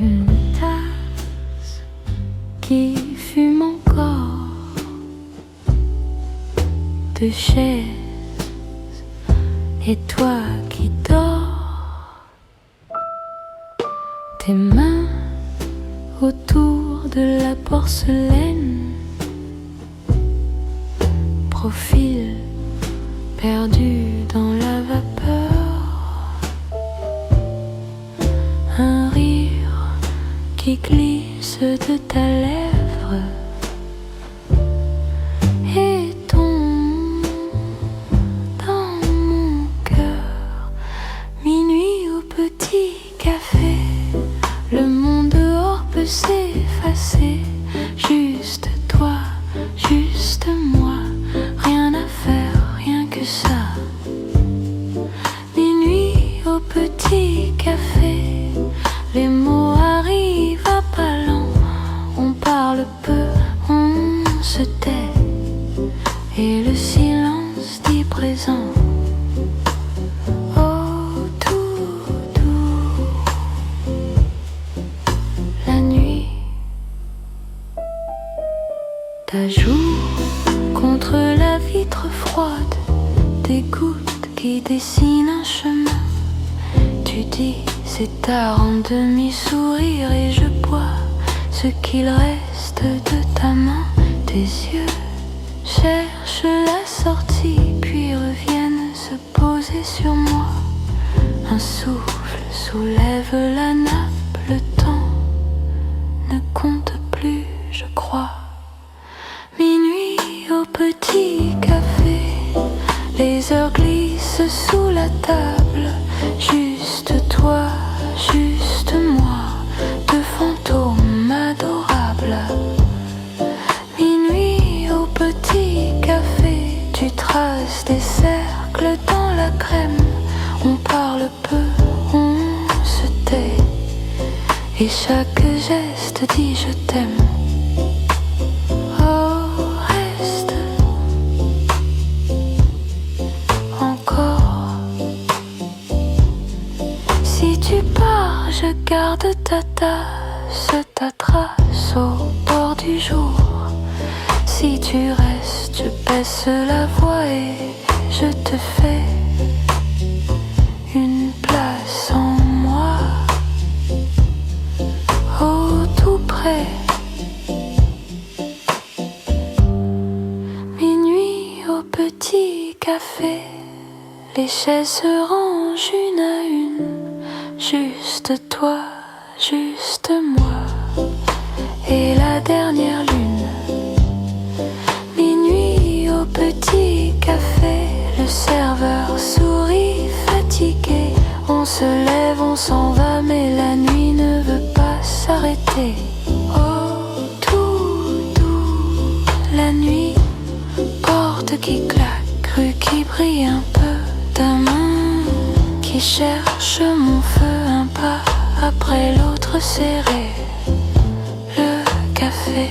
Une tasse qui fume encore, deux chaises et toi qui dors, tes mains autour de la porcelaine, profil perdu dans la vapeur, un rire qui glisse de ta lèvre et tombe dans mon cœur. Minuit au petit café, le monde dehors peut s'effacer. Juste toi, juste moi, rien à faire, rien que ça. Minuit au petit café, les mots arrivent à pas lents. On parle peu, on se tait, et le silence dit présent. Oh tout doux, la nuit, ta joue contre la vitre froide, des gouttes qui dessinent un chemin. Tu dis c'est tard, en demi-sourire, et je bois ce qu'il reste de ta main. Tes yeux cherchent la sortie, puis reviennent se poser sur moi. Un souffle soulève la nappe, le temps ne compte plus, je crois. Minuit au petit café, les heures glissent sous la table. Juste toi, juste moi, deux fantômes adorables. Minuit au petit café, tu traces des cercles dans la crème. On parle peu, on se tait, et chaque geste dit je t'aime. Je garde ta tasse, ta trace au bord du jour. Si tu restes, je baisse la voix et je te fais une place en moi. Oh, tout près. Minuit au petit café, les chaises se rangent une à une. Juste toi, juste moi, et la dernière lune. Minuit au petit café, le serveur sourit fatigué. On se lève, on s'en va, mais la nuit ne veut pas s'arrêter. Oh, tout doux, la nuit, porte qui claque, rue qui brille un peu, ta main qui cherche mon feu, un pas après l'autre serré. Le café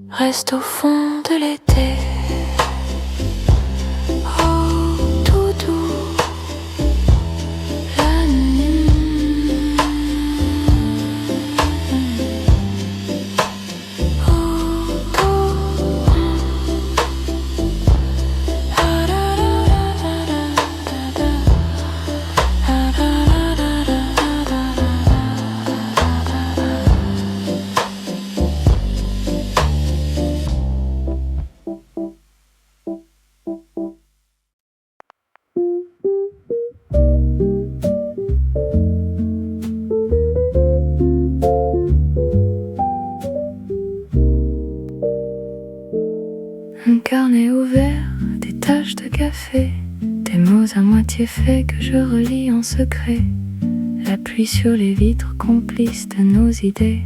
reste au fond de l'été. Oh, tout doux, la nuit. Oh, tout. Un carnet ouvert, des taches de café, des mots à moitié faits que je relis en secret. La pluie sur les vitres, complice de nos idées.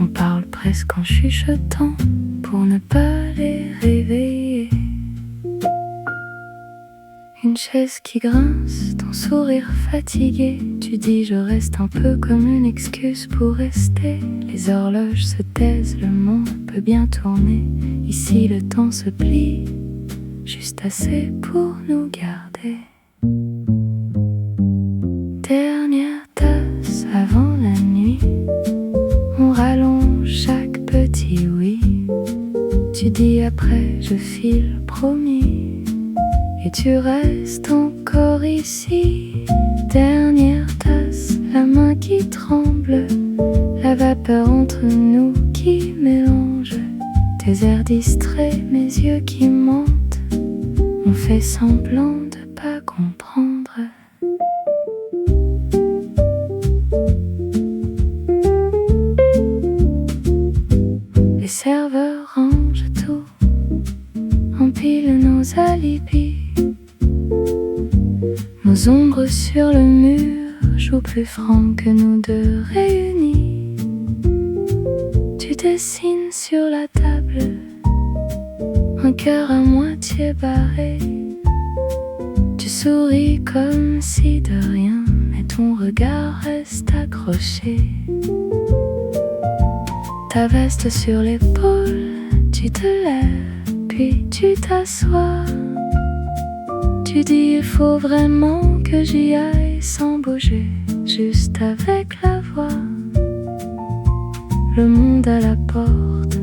On parle presque en chuchotant pour ne pas les réveiller. Une chaise qui grince, ton sourire fatigué. Tu dis je reste un peu comme une excuse pour rester. Les horloges se taisent, le monde peut bien tourner. Ici le temps se plie, juste assez pour nous garder. Dernière tasse avant la nuit, on rallonge chaque petit oui. Tu dis après je file promis, et tu restes encore ici. Dernière tasse, la main qui tremble, la vapeur entre nous qui mélange. Tes airs distraits, mes yeux qui mentent, on fait semblant de pas comprendre. Les serveurs rangent tout, empilent nos alibis. Nos ombres sur le mur jouent plus franc que nous deux réunis. Tu dessines sur la table un cœur à moitié barré. Tu souris comme si de rien, mais ton regard reste accroché. Ta veste sur l'épaule, tu te lèves, puis tu t'assois. Tu dis il faut vraiment que j'y aille sans bouger, juste avec la voix. Le monde à la porte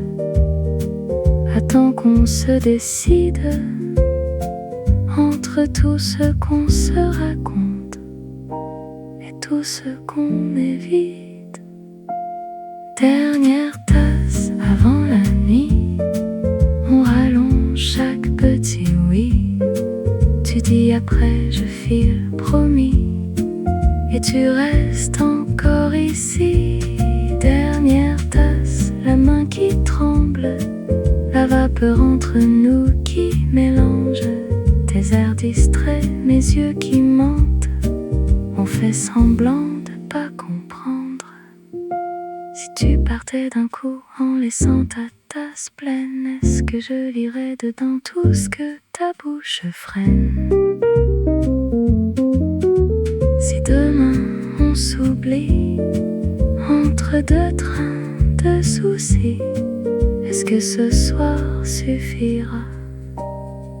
attend qu'on se décide entre tout ce qu'on se raconte et tout ce qu'on évite. Dernière tasse avant la nuit, on rallonge chaque petit oui. Tu dis après je file promis, et tu restes encore ici. Dernière tasse, la main qui tremble, la vapeur entre nous qui mélange. Tes airs distraits, mes yeux qui mentent, on fait semblant de pas comprendre. Si tu partais d'un coup en laissant ta tasse pleine, est-ce que je lirais dedans tout ce que ta bouche freine? Si demain on s'oublie entre deux trains de soucis, est-ce que ce soir suffira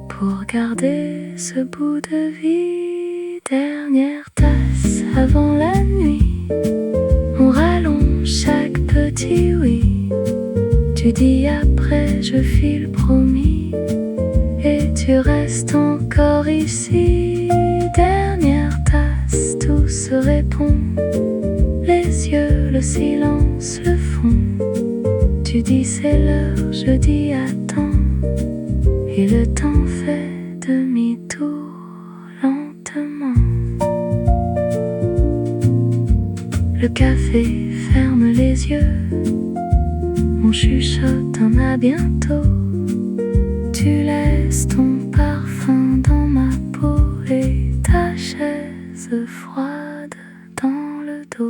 pour garder ce bout de vie? Dernière tasse avant la nuit, on rallonge chaque petit oui. Tu dis après je file promis, et tu restes encore ici. Dernière tasse, tout se répond, les yeux, le silence, le fond. Tu dis c'est l'heure, je dis attends, et le temps fait demi-tour lentement. Le café ferme les yeux, on chuchote un à bientôt. Tu laisses ton parfum dans ma peau et ta chaise froide dans le dos.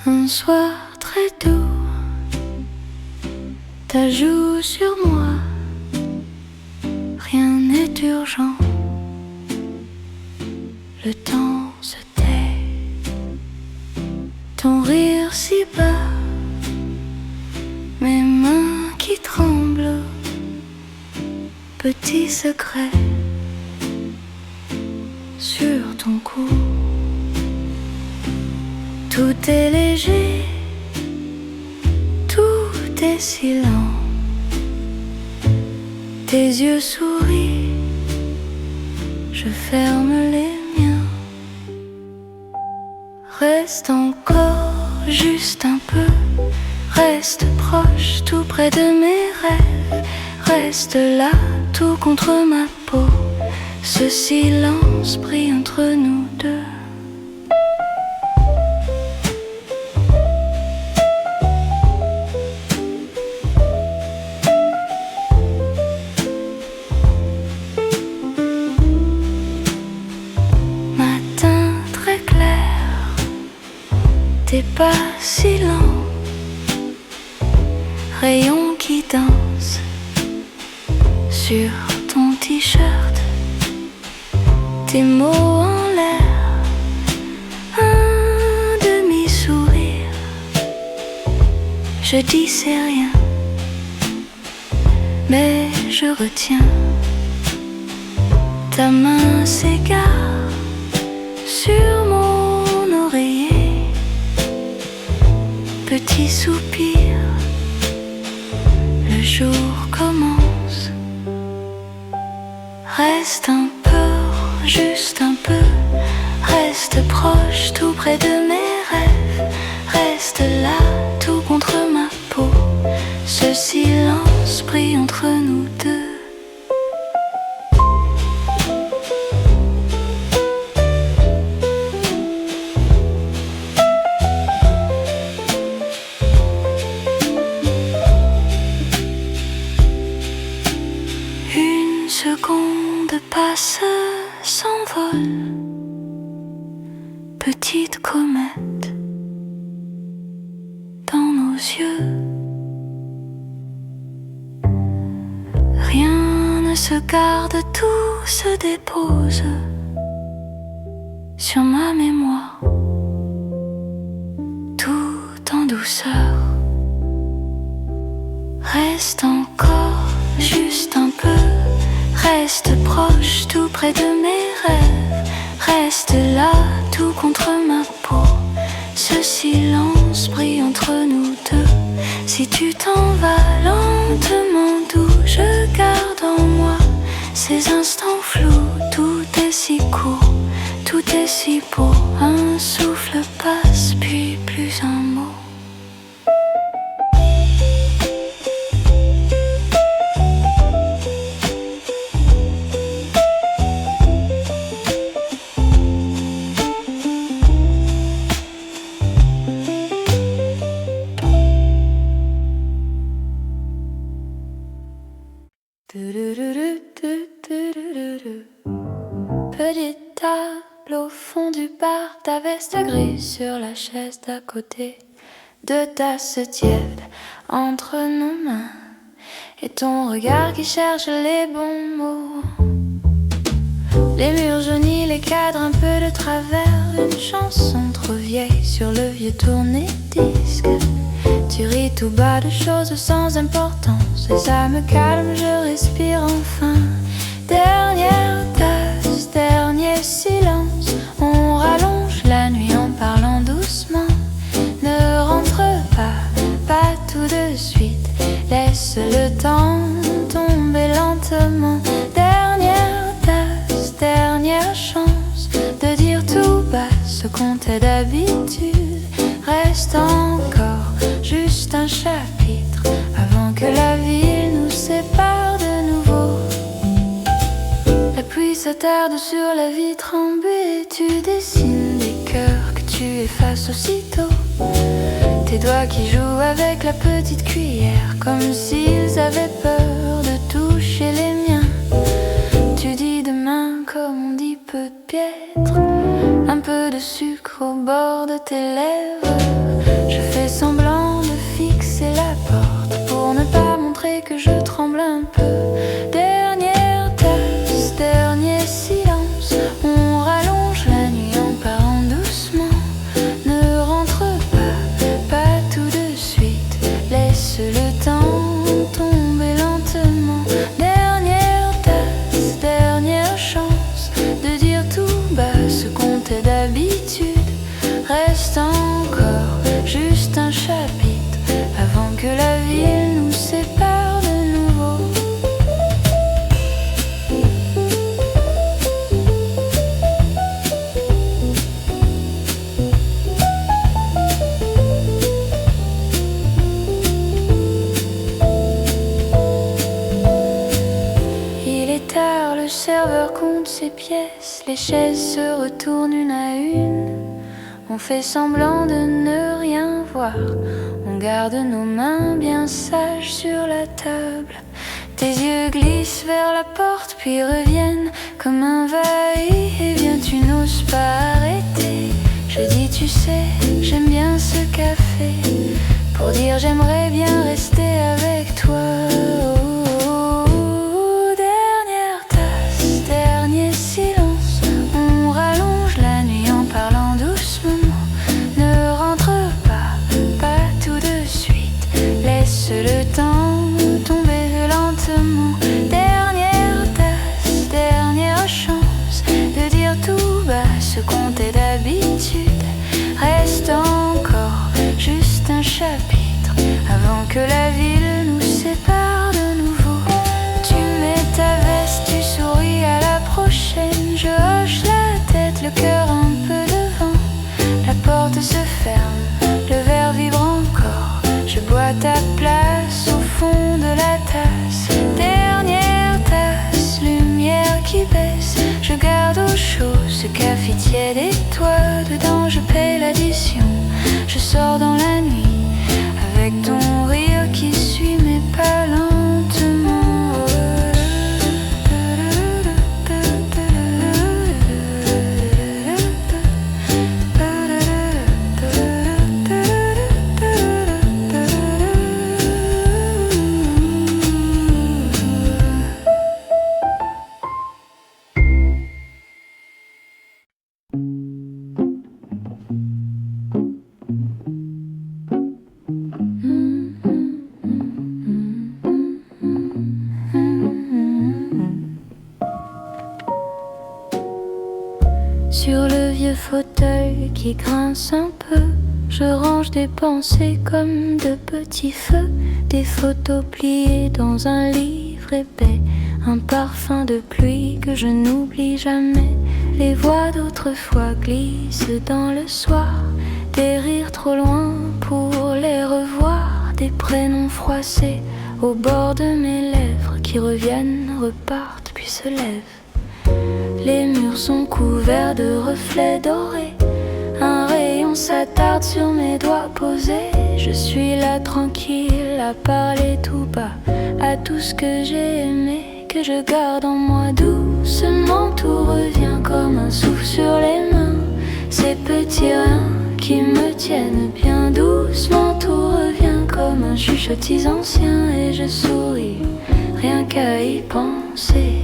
Un soir très doux, ta joue sur moi, rien n'est urgent. Le temps se tait, ton rire si bas, mes mains qui tremblent, petit secret sur ton cou. Tout est léger, tout est silent. Tes yeux sourient, je ferme les miens. Reste encore juste un peu, reste proche, tout près de mes rêves. Reste là, tout contre ma peau. Ce silence brille entre nous deux. t'es pas si lent. Rayon qui danse sur ton t-shirt, tes mots en l'air, un demi-sourire. Je dis c'est rien, mais je retiens. Ta main s'égare sur mon oreiller. Petit soupir, le jour commence. Reste un peu, juste un peu. Reste proche, tout près de mes rêves. Reste là, tout contre ma peau. Ce silence brille entre nous deux. Seconde passe, s'envole. Petite comète dans nos yeux. Rien ne se garde, tout se dépose sur ma mémoire, tout en douceur. Reste encore, juste un peu. Reste proche, tout près de mes rêves. Reste là, tout contre ma peau. Ce silence brille entre nous deux. Si tu t'en vas lentement, doux, je garde en moi ces instants flous. Tout est si court, tout est si beau. Un souffle passe, puis plus un mot. Petite table au fond du bar, ta veste grise sur la chaise d'à côté, deux tasses tièdes entre nos mains, et ton regard qui cherche les bons mots. Les murs jaunis, les cadres un peu de travers, une chanson trop vieille sur le vieux tourné-disque. Tu ris tout bas de choses sans importance, et ça me calme, je respire enfin. Dernière tasse, dernier silence, on rallonge la nuit en parlant doucement. Ne rentre pas tout de suite, laisse le temps tomber lentement. Dernière tasse, dernière chance de dire tout bas ce qu'on t'ait d'habitude. Reste encore juste un chapitre avant que la ville nous sépare de nouveau. La pluie s'attarde sur la vitre en baie, tu dessines des cœurs que tu effaces aussitôt. Tes doigts qui jouent avec la petite cuillère, comme s'ils avaient peur de toucher les miens. Tu dis demain comme on dit peu de piètre, un peu de sucre au bord de tes lèvres. Je fais semblant de fixer la porte pour ne pas montrer que je tremble un peu. Dernière tasse, dernier silence, on rallonge la nuit en parlant doucement. Ne rentre pas tout de suite, laisse le temps tomber lentement. Dernière tasse, dernière chance de dire tout bas ce qu'on t'ait d'habitude. Reste encore juste un chapitre avant que la ville nous sépare de nouveau. Il est tard, le serveur compte ses pièces, les chaises se retournent une à une. On fait semblant de ne rien voir, on garde nos mains bien sages sur la table. Tes yeux glissent vers la porte puis reviennent comme un va-et-vient. Tu n'oses pas arrêter, Je dis tu sais, j'aime bien ce café, pour dire j'aimerais bien rester avec toi. Dernière tasse, dernier silence, on rallonge la nuit en parlant doucement. Ne rentre pas tout de suite, laisse le temps tomber lentement. Dernière tasse, dernière chance de dire tout bas ce qu'on t'est d'habitude. Reste encore juste un chapitre avant que la ville nous sépare de nouveau. Tu mets ta veste, tu souris à la prochaine. Je hoche la tête, le cœur un peu devant. La porte se ferme, le verre vibre encore. Je bois ta place au fond de la tasse. Dernière tasse, lumière qui baisse. Je garde au chaud ce café tiède et toi dedans je paye l'addition. Je sors dans la nuit avec ton rire qui suit mes pas lentement. Sur le vieux fauteuil qui grince un peu, je range des pensées comme de petits feux. Des photos pliées dans un livre épais, un parfum de pluie que je n'oublie jamais. Les voix d'autrefois glissent dans le soir, des rires trop loin pour les revoir. Des prénoms froissés au bord de mes lèvres qui reviennent, repartent puis se lèvent. Les murs sont couverts de reflets dorés, un rayon s'attarde sur mes doigts posés. Je suis là tranquille à parler tout bas à tout ce que j'ai aimé, que je garde en moi. Doucement tout revient comme un souffle sur les mains, ces petits riens qui me tiennent bien. Doucement tout revient comme un chuchotis ancien et je souris rien qu'à y penser.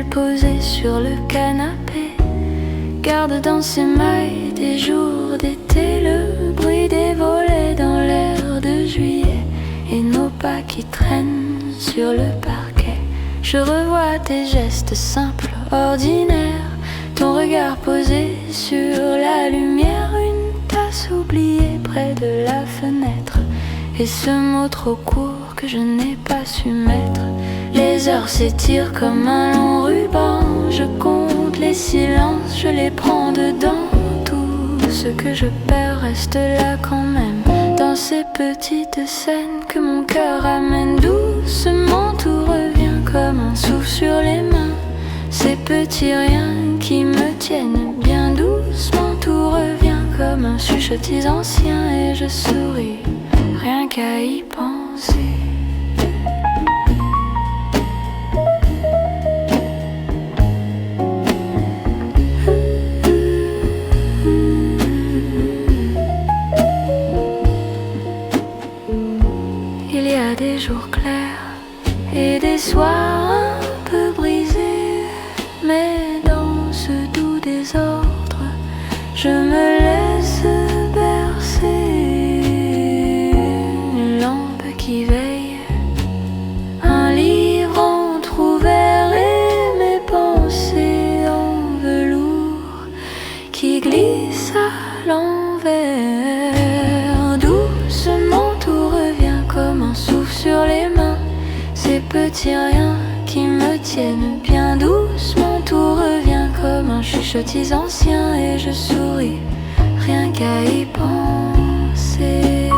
Posé sur le canapé, garde dans ses mailles des jours d'été, le bruit des volets dans l'air de juillet et nos pas qui traînent sur le parquet. Je revois tes gestes simples, ordinaires, ton regard posé sur la lumière, une tasse oubliée près de la fenêtre et ce mot trop court que je n'ai pas su mettre. Les heures s'étirent comme un long ruban, je compte les silences, je les prends dedans. Tout ce que je perds reste là quand même, dans ces petites scènes que mon cœur amène. Doucement tout revient comme un souffle sur les mains, ces petits riens qui me tiennent bien. Doucement tout revient comme un chuchotis ancien et je souris rien qu'à y penser. Des jours clairs et des soirs un peu brisés, mais dans ce doux désordre, je me laisse bercer. Une lampe qui veille, un livre entrouvert et mes pensées en velours qui glissent à l'envers. Doucement tout revient comme un souffle sur les mains, ces petits riens qui me tiennent bien. Doucement tout revient comme un chuchotis ancien et je souris rien qu'à y penser.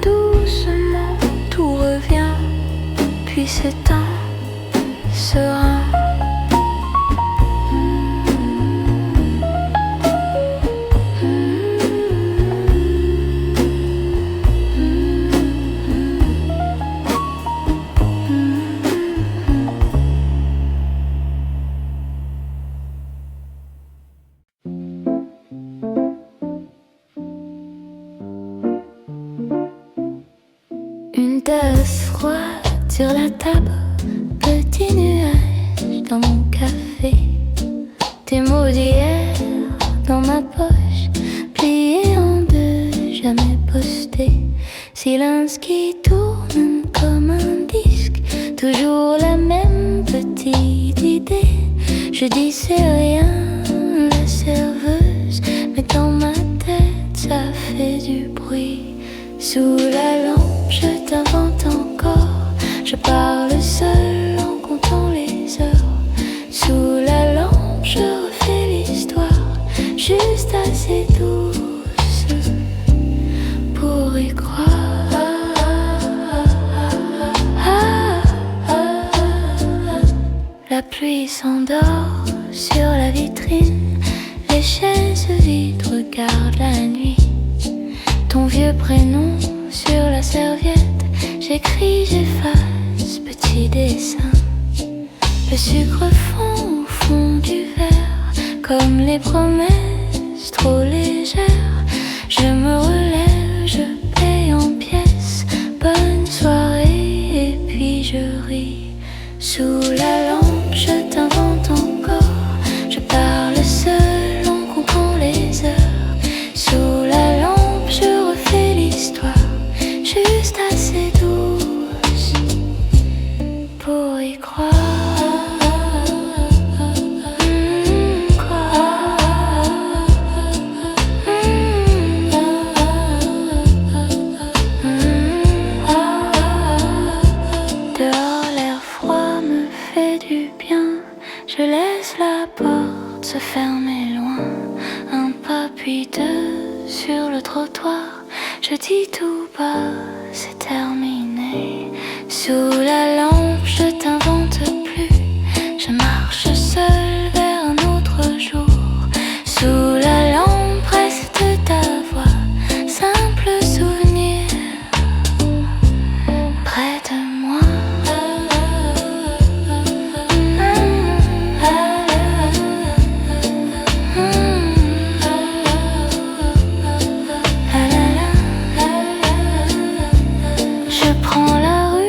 Doucement tout revient puis s'éteint, se sur la table, petit nuage dans mon café. Tes mots d'hier dans ma poche, pliés en deux, jamais postés. Silence qui tourne comme un disque, toujours la même petite idée. Je dis c'est rien, la serveuse, mais dans ma tête ça fait du bruit. Sous la lampe je t'invente encore, je parle seul en comptant les heures. Sous la lampe je refais l'histoire, juste assez douce pour y croire. La pluie s'endort sur la vitrine, les chaises vides regardent la nuit. Ton vieux prénom sur la serviette, j'écris, j'efface, petit dessin. Le sucre fond au fond du verre, comme les promesses trop légères. Je me relève, je paye en pièces, bonne soirée et puis je ris. Sous la lampe je t'invente encore, je parle seul en comptant les heures. Sous la lampe je refais l'histoire, juste assez douce pour y croire. Dehors l'air froid me fait du bien, je laisse la porte se fermer loin. Un pas puis deux sur le trottoir, je dis tout bas, c'est terminé. Sous la lampe je t'invente plus, je marche seule vers un autre jour. Sous la lampe reste ta voix, simple souvenir près de moi. Je prends la rue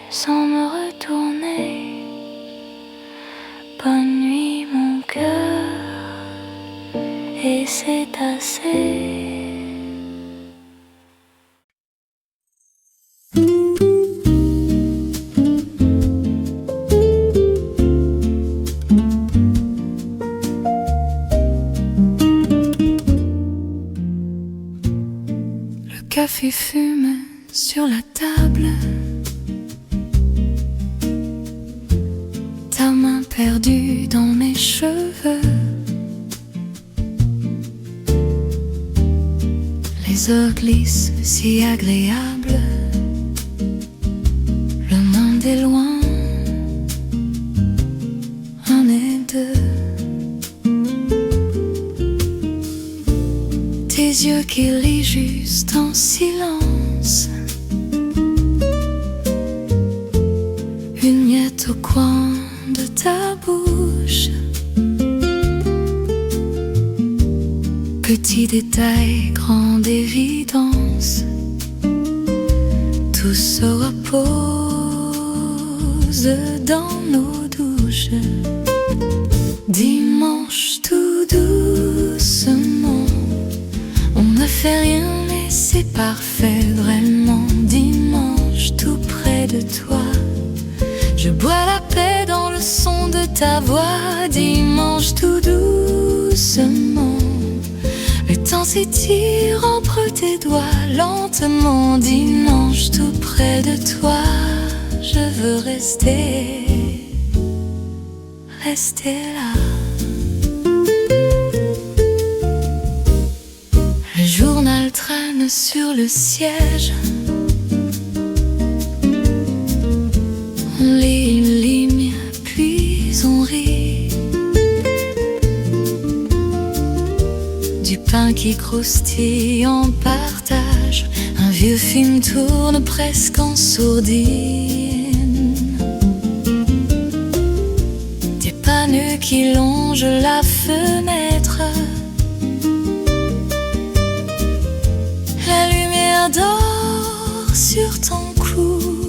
sans me retourner. Bonne nuit mon cœur, et c'est assez. Le café fume sur la table, ta main perdue dans mes cheveux. Les heures glissent si agréables, le monde est loin, on est deux. Tes yeux qui lient juste en silence, une miette au coin de ta bouche. Petit détail, grande évidence, tout se repose dans nos douches. Dimanche tout doucement, on ne fait rien mais c'est parfait vraiment. Dimanche tout près de toi, je bois la paix dans le son de ta voix. Dimanche tout doucement, le temps s'étire entre tes doigts lentement. Dimanche tout près de toi, je veux rester là. Le journal traîne sur le siège, on lit une ligne puis on rit. Du pain qui croustille en partage, un vieux film tourne presque en sourdine. Des panneaux qui longent la fenêtre, la lumière dort sur ton cou.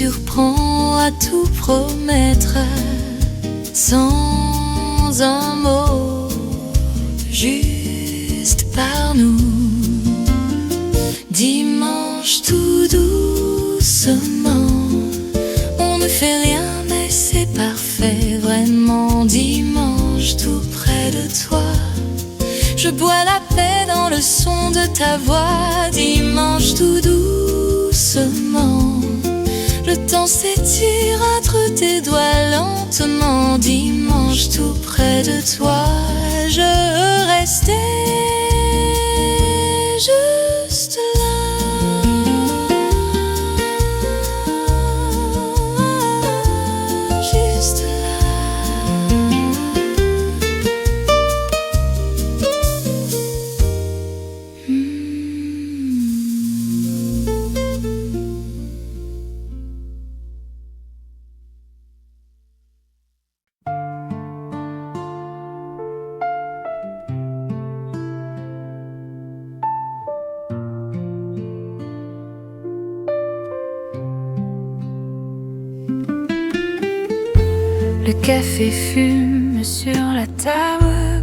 surprend à tout promettre sans un mot, juste par nous. Dimanche tout doucement, on ne fait rien mais c'est parfait, vraiment. Dimanche tout près de toi, je bois la paix dans le son de ta voix. Dimanche tout doucement, le temps s'étire entre tes doigts lentement. Dimanche tout près de toi, je restais juste là. Juste Le café fume sur la table,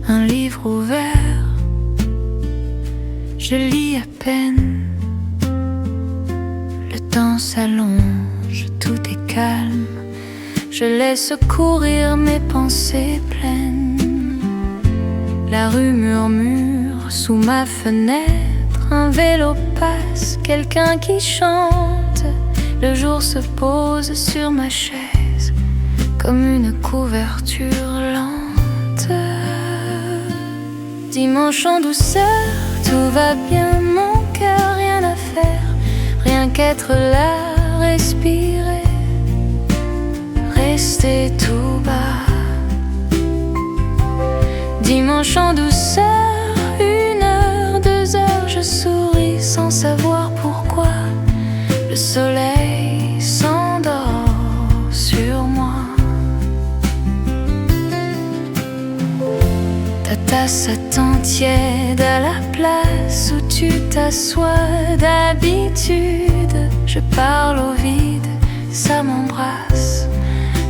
un livre ouvert, je lis à peine. Le temps s'allonge, tout est calme, je laisse courir mes pensées pleines. La rue murmure sous ma fenêtre, un vélo passe, quelqu'un qui chante. Le jour se pose sur ma chaise comme une couverture lente. Dimanche en douceur, tout va bien, mon cœur, rien à faire, rien qu'être là, respirer, rester tout bas. Dimanche en douceur, 1 heure, 2 heures, je souris sans savoir pourquoi. Le soleil s'endort sur moi. Ta tasse attend tiède à la place où tu t'assois. D'habitude, je parle au vide, ça m'embrasse.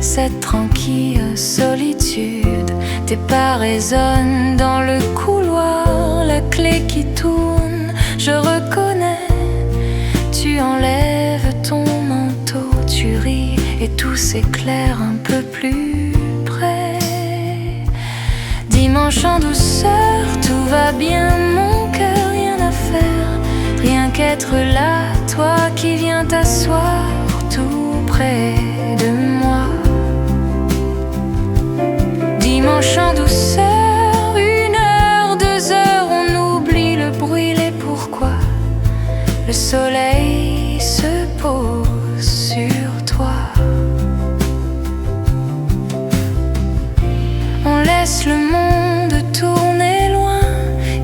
Cette tranquille solitude, tes pas résonnent dans le couloir. La clé qui tourne, je reconnais. Tu enlèves ton manteau, tu ris et tout s'éclaire un peu plus près. Dimanche en douceur, tout va bien, mon cœur, rien à faire, rien qu'être là, toi qui viens t'asseoir tout près de moi. Dimanche en douceur, 1 heure, 2 heures, on oublie le bruit, les pourquoi. Le soleil se pose sur toi. On laisse le monde tourner loin.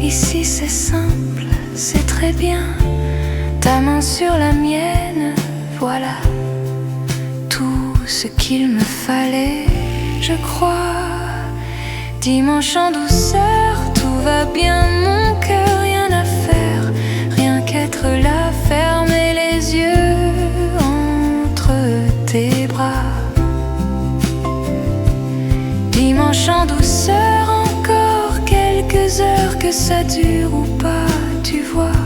Ici c'est simple, c'est très bien. Ta main sur la mienne, voilà tout ce qu'il me fallait, je crois. Dimanche en douceur, tout va bien, mon cœur, rien à faire, rien qu'être là, fermer les yeux entre tes bras. Dimanche en douceur, encore quelques heures, que ça dure ou pas, tu vois.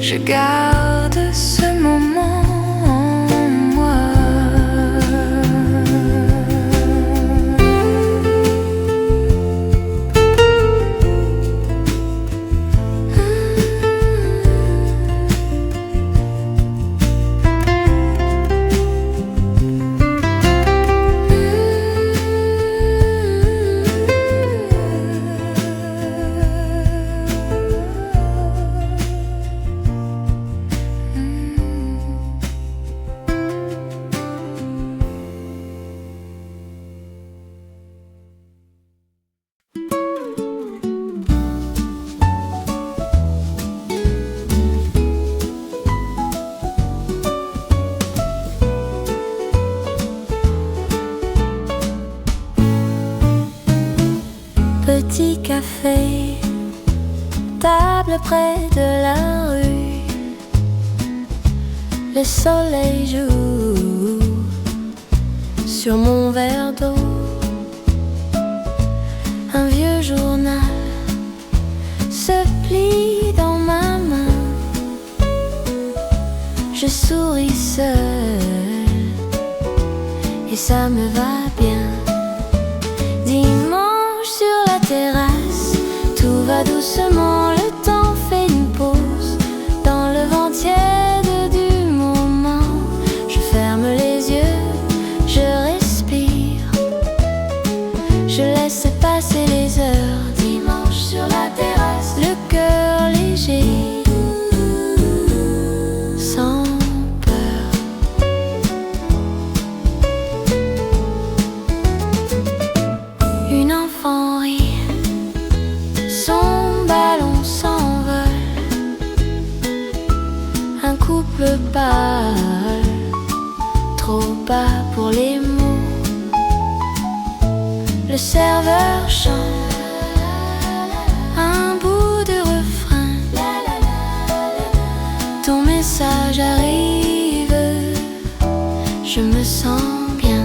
Je garde ce moment en moi. Petit café, table près de la rue. Le soleil joue sur mon verre d'eau. Un vieux journal se plie dans ma main. Je souris seule et ça me va bien. Dimanche sur la terrasse, tout va doucement, le temps fait une pause. Dans le vent tiède du moment, je ferme les yeux, je respire, je laisse passer les heures. Dimanche sur la terrasse, le cœur léger, sans peur. Une enfant rit, son ballon s'envole. Un couple parle, trop bas pour les mots. Le serveur chante un bout de refrain. Ton message arrive, je me sens bien.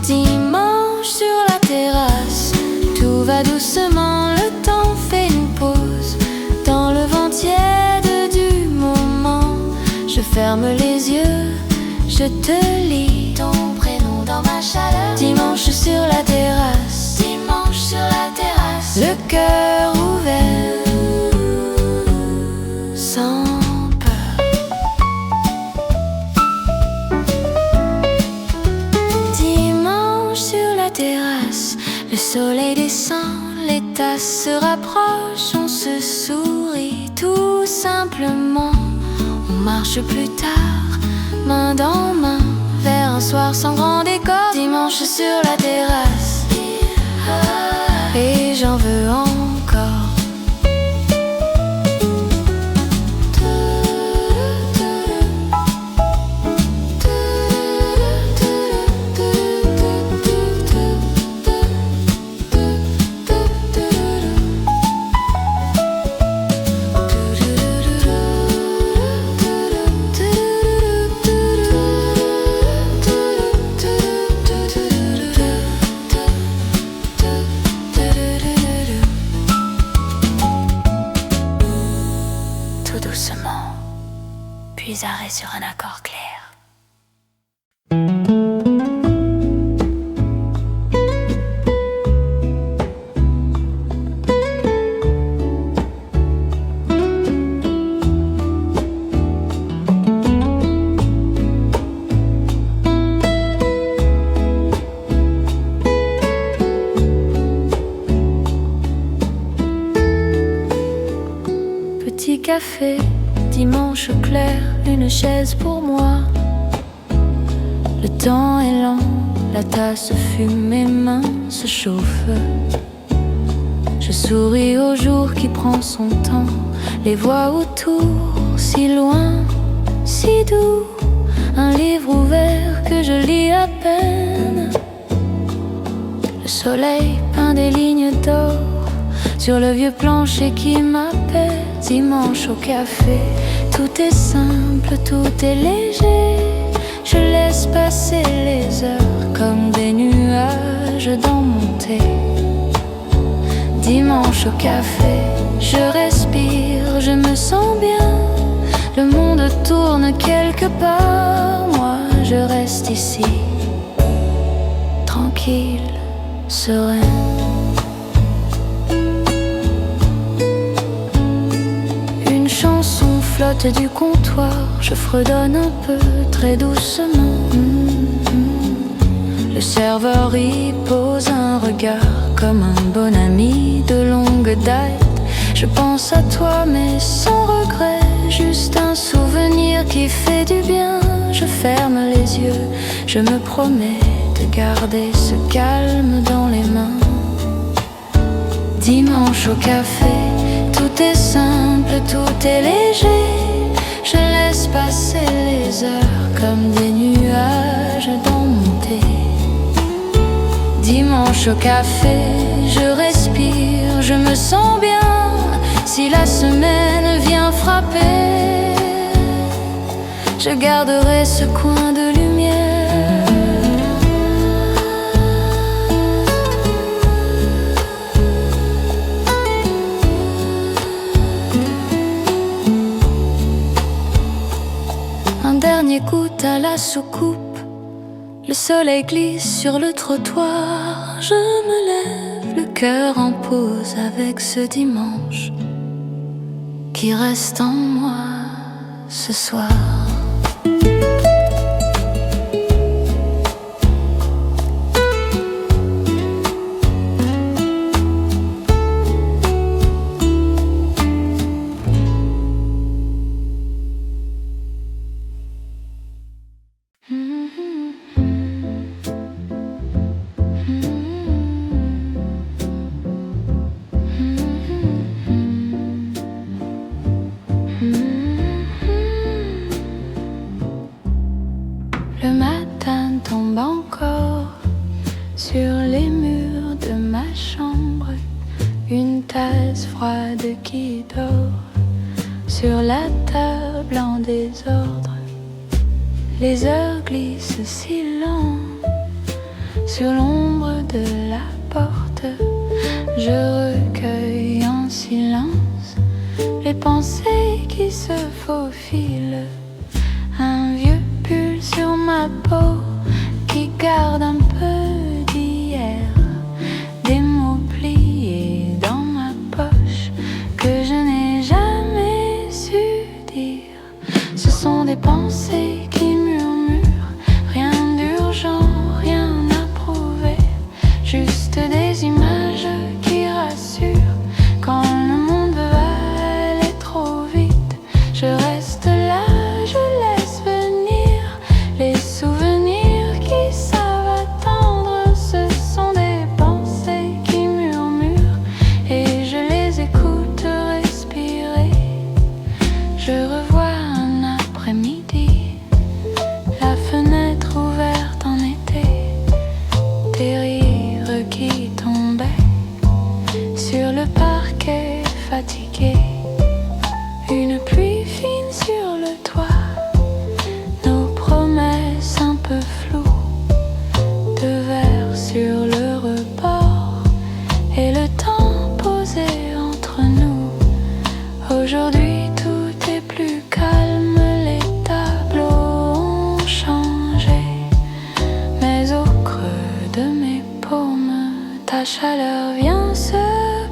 Dimanche sur la terrasse, tout va doucement, le temps fait une pause. Dans le vent tiède du moment, je ferme les yeux, je te lis ton prénom dans ma chaleur. Dimanche sur la terrasse, dimanche sur la terrasse, le cœur ouvert, sans peur. Dimanche sur la terrasse, le soleil descend, les tasses se rapprochent, on se sourit tout simplement. On marche plus tard, main dans main, vers un soir sans grand décor. Dimanche sur la terrasse, et j'en veux encore. Doucement, puis arrêt sur un accord clair. Petit café, dimanche clair, une chaise pour moi. Le temps est lent, la tasse fume, mes mains se chauffent. Je souris au jour qui prend son temps, les voix autour, si loin, si doux. Un livre ouvert que je lis à peine. Le soleil peint des lignes d'or sur le vieux plancher qui m'appelle. Dimanche au café, tout est simple, tout est léger. Je laisse passer les heures comme des nuages dans mon thé. Dimanche au café, je respire, je me sens bien. Le monde tourne quelque part, moi je reste ici, tranquille, serein. Chanson flotte du comptoir, je fredonne un peu très doucement. Le serveur y pose un regard comme un bon ami de longue date. Je pense à toi mais sans regret, juste un souvenir qui fait du bien. Je ferme les yeux, je me promets de garder ce calme dans les mains. Dimanche au café, tout est simple, tout est léger. Je laisse passer les heures comme des nuages dans mon thé. Dimanche au café, je respire, je me sens bien. Si la semaine vient frapper, je garderai ce coin de lumière. Un dernier goutte à la soucoupe, le soleil glisse sur le trottoir. Je me lève, le cœur en pause avec ce dimanche qui reste en moi ce soir. Le matin tombe encore sur les murs de ma chambre, une tasse froide qui dort sur la table en désordre. Les heures glissent si lent sur l'ombre de la porte. Je recueille en silence les pensées qui se faufilent. Un vieux pull sur ma peau qui garde un peu d'hier, des mots pliés dans ma poche que je n'ai jamais su dire. Ce sont des pensées qui murmurent, rien d'urgent, rien à prouver, juste des images qui rassurent. Quand le monde veut aller trop vite, je reste là, je laisse venir les souvenirs qui savent attendre. Ce sont des pensées qui murmurent et je les écoute respirer. Je revois un après-midi, la fenêtre ouverte en été, des rires qui tombaient sur le parquet fatigué, une pluie fine sur le toit, nos promesses un peu floues, deux verres sur le rebord et le temps posé entre nous. Aujourd'hui tout est plus calme, les tableaux ont changé, mais au creux de mes paumes, ta chaleur vient se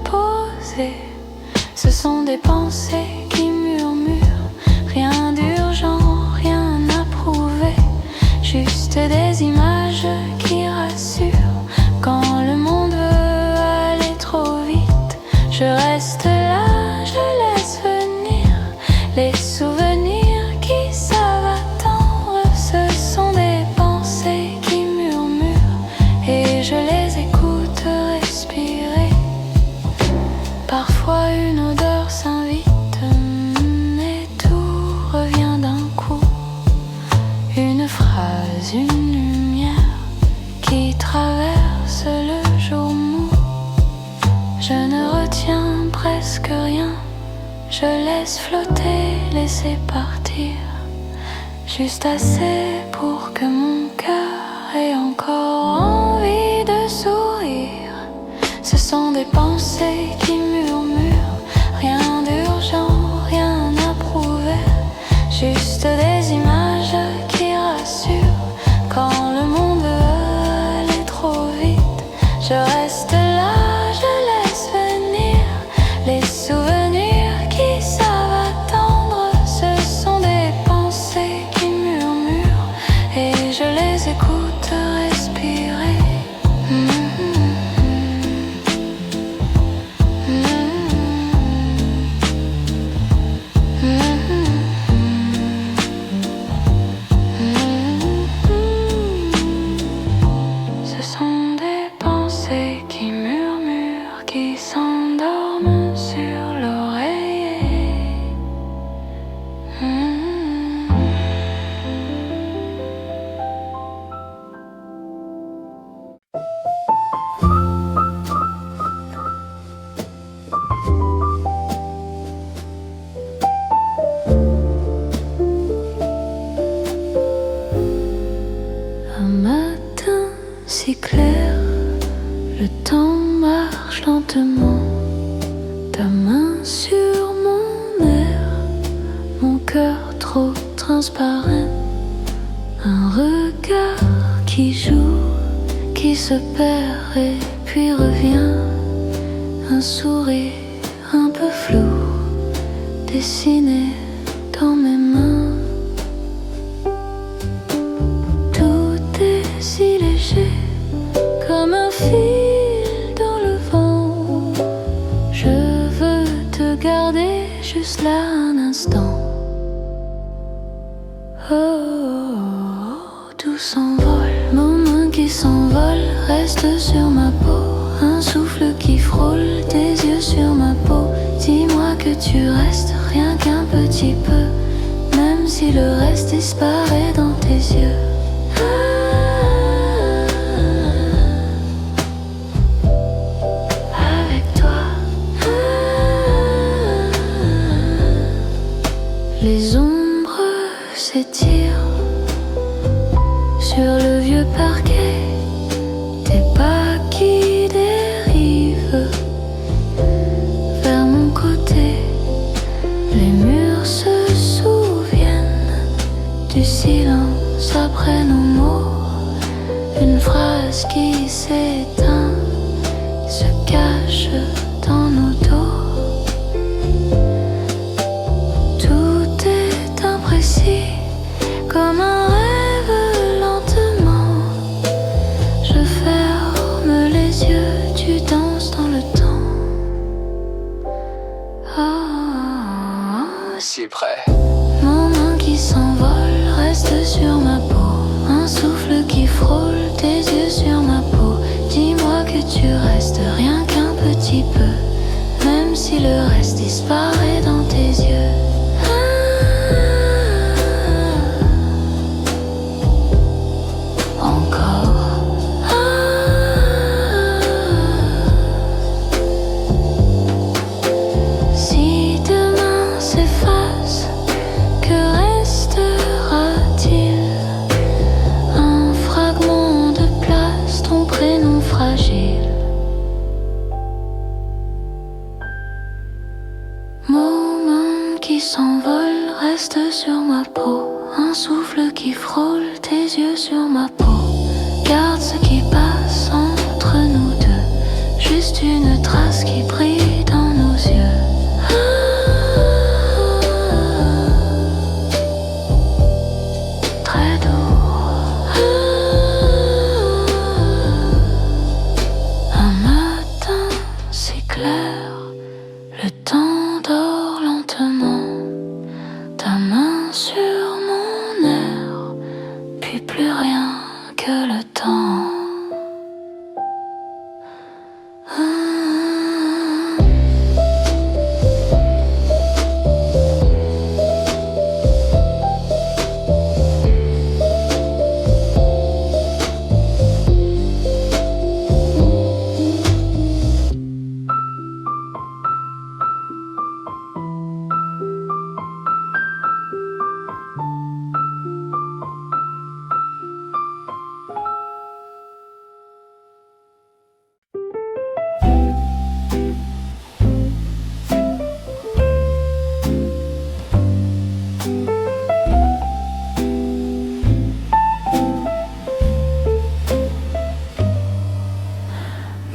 poser. Ce sont des pensées qui murmurent, rien d'urgent, rien à prouver, juste des images qui rassurent. Quand le monde veut aller trop vite, je reste là, je laisse venir les souvenirs qui savent attendre. Ce sont des pensées qui murmurent et je les écoute respirer. Parfois une odeur s'invite et tout revient d'un coup. Une phrase, une lumière qui traverse le jour mou. Je ne retiens presque rien, je laisse flotter, laisser partir, juste assez pour que mon cœur ait encore envie de sourire. Ce sont des pensées qui murmurent, rien d'urgent, rien à prouver, juste des images qui rassurent. Quand le monde veut aller trop vite, je reste là, je laisse venir les souvenirs qui savent attendre. Ce sont des pensées qui murmurent et je les écoute respirer. Ce sont des pensées qui murmurent, qui s'endorment sur l'oreiller. Ta main sur mon air, mon cœur trop transparent. Un regard qui joue, qui se perd et puis revient. Un sourire un peu flou, dessiné dans mes mains. Tout est si léger, comme un fil dans le vent. Je veux te garder juste là un instant. Oh, tout s'envole, mon main qui s'envole reste sur ma peau. Un souffle qui frôle, tes yeux sur ma peau. Dis-moi que tu restes, rien qu'un petit peu, même si le reste disparaît dans tes yeux. Avec toi, les ombres s'étirent sur le vieux parquet. Tes pas qui dérivent vers mon côté. Les murs se souviennent du silence après nos mots. Une phrase qui s'éteint se cache dans nos dos. Tout est imprécis, comme un rêve lentement. Je ferme les yeux, tu danses dans le temps. Oh, si près. mon main qui s'envole reste sur ma peau. Un souffle qui frôle, tes yeux sur ma peau. Dis-moi que tu restes, rien qu'un petit peu, même si le reste disparaît dans tes yeux. Encore. Si demain s'efface, que restera-t-il? Un fragment de place, ton prénom fragile. Mon monde qui s'envole reste sur ma peau. Un souffle qui frôle, tes yeux sur ma peau. Garde ce qui passe entre nous deux, juste une trace qui brille dans nos yeux. Très doux. Un matin si clair, le temps dort lentement. Ta main sur mon air, puis plus rien que le temps.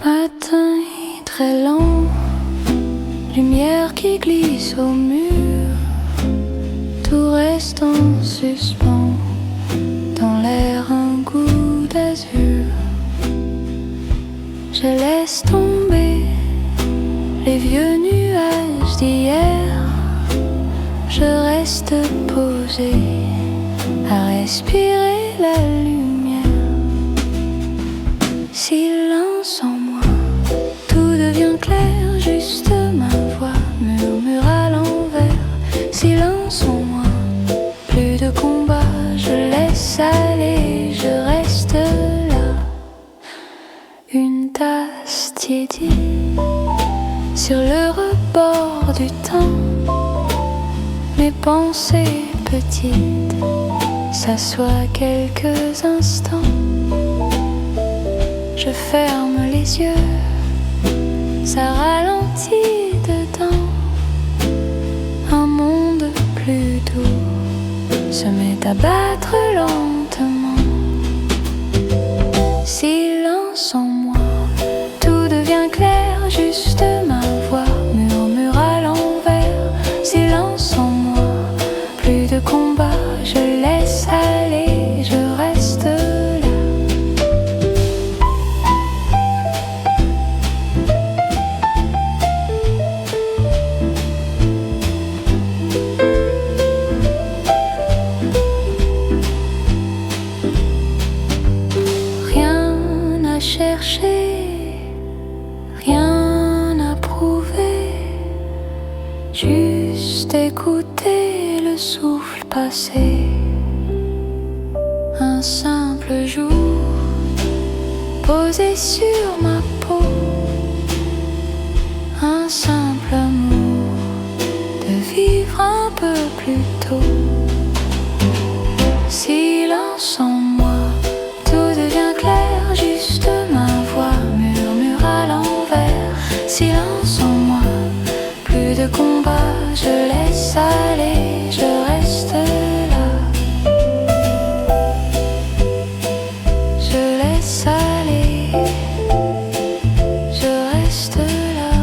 Matin très lent, lumière qui glisse au mur. Tout reste en suspens, dans l'air un goût d'azur. Je laisse tomber les vieux nuages d'hier. Je reste posé à respirer la lumière. Silence en moi, tout devient clair, juste ma voix murmure à l'envers. Silence en moi, plus de combat, je laisse aller, je reste là. Une tasse tiédie sur le rebord du temps. Mes pensées petites s'assoient quelques instants. Je ferme les yeux, ça ralentit dedans. s'abattre lentement. Silence en moi, tout devient clair, juste ma voix murmure à l'envers. Silence en moi, plus de combat, je laisse aller, je reste là. Chercher, rien à prouver, juste écouter le souffle passer. Un simple jour posé sur ma peau, un simple amour de vivre un peu plus tôt. Silence en moi, tout devient clair, juste ma voix murmure à l'envers. Silence en moi, plus de combat, je laisse aller, je reste là. Je laisse aller, je reste là.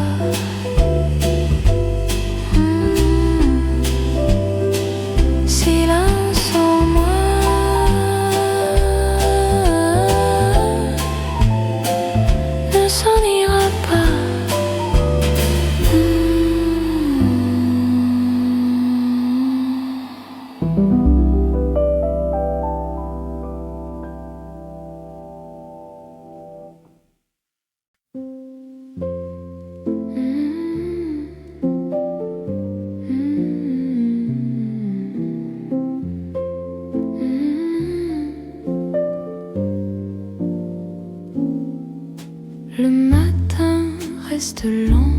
Silence en moi, ne s'en ira pas. Le matin reste lent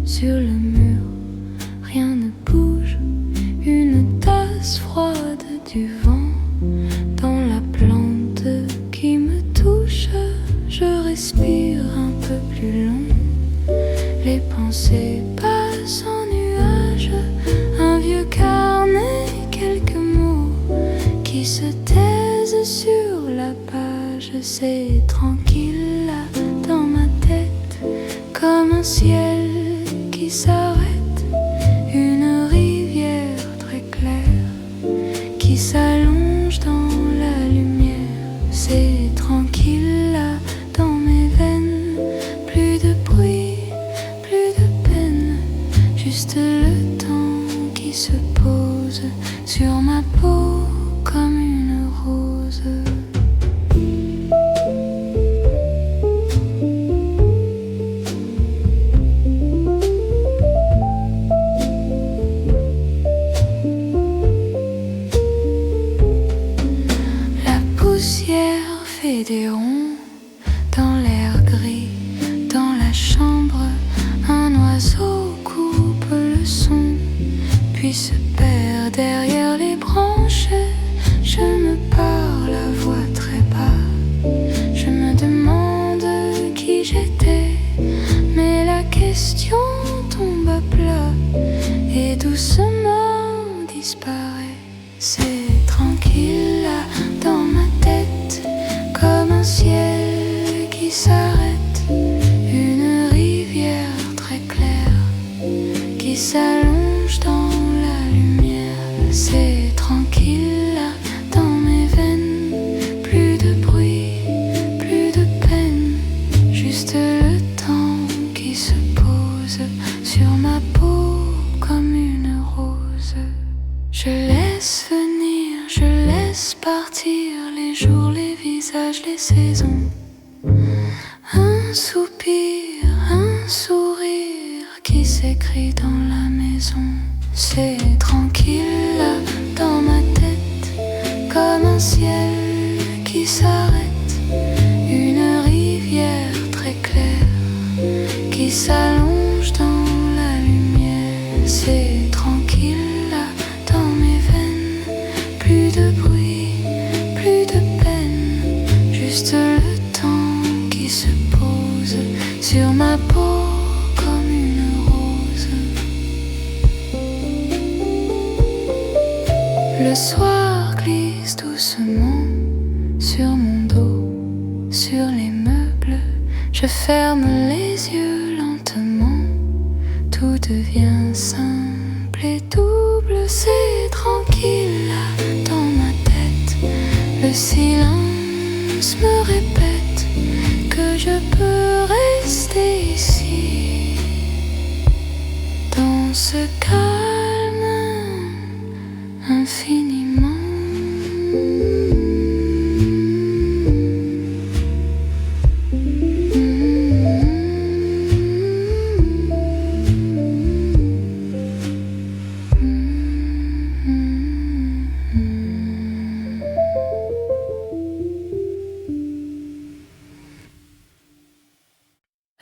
sur le mur, rien ne bouge, une tasse froide du vent dans la plante qui me touche. Je respire un peu plus long, les pensées passent en nuages, un vieux carnet, quelques mots qui se taisent sur la page. C'est tranquille là dans ma tête, comme un ciel qui s'arrête, une rivière très claire qui s'allonge dans la lumière. C'est tranquille là dans mes veines, plus de bruit, plus de peine, juste le temps qui se pose sur ma peau comme une rose. Fait des ronds dans l'air gris, dans la chambre, un oiseau coupe le son, puis se perd derrière les branches. Je me parle à voix très bas, je me demande qui j'étais, mais la question tombe à plat et doucement disparaît. C'est tranquille là dans ma tête, comme un ciel qui s'arrête, une rivière très claire qui s'allonge dans la lumière. C'est tranquille là dans mes veines, plus de bruit, plus de peine, juste le temps qui se pose sur ma peau comme une rose. Je laisse venir, je laisse partir les jours, les visages, les saisons. Un soupir, un sourire qui s'écrit dans la maison. C'est tranquille là dans ma tête, comme un ciel qui s'arrête, une rivière très claire qui s'allonge dans la lumière. C'est tranquille là dans mes veines, plus de bruit, plus de peine, juste le temps qui se pose sur ma peau comme une rose. Le soir glisse ferme les yeux lentement. Tout devient simple et double, c'est tranquille là dans ma tête. Le silence me répète que je peux rester ici, dans ce calme infiniment.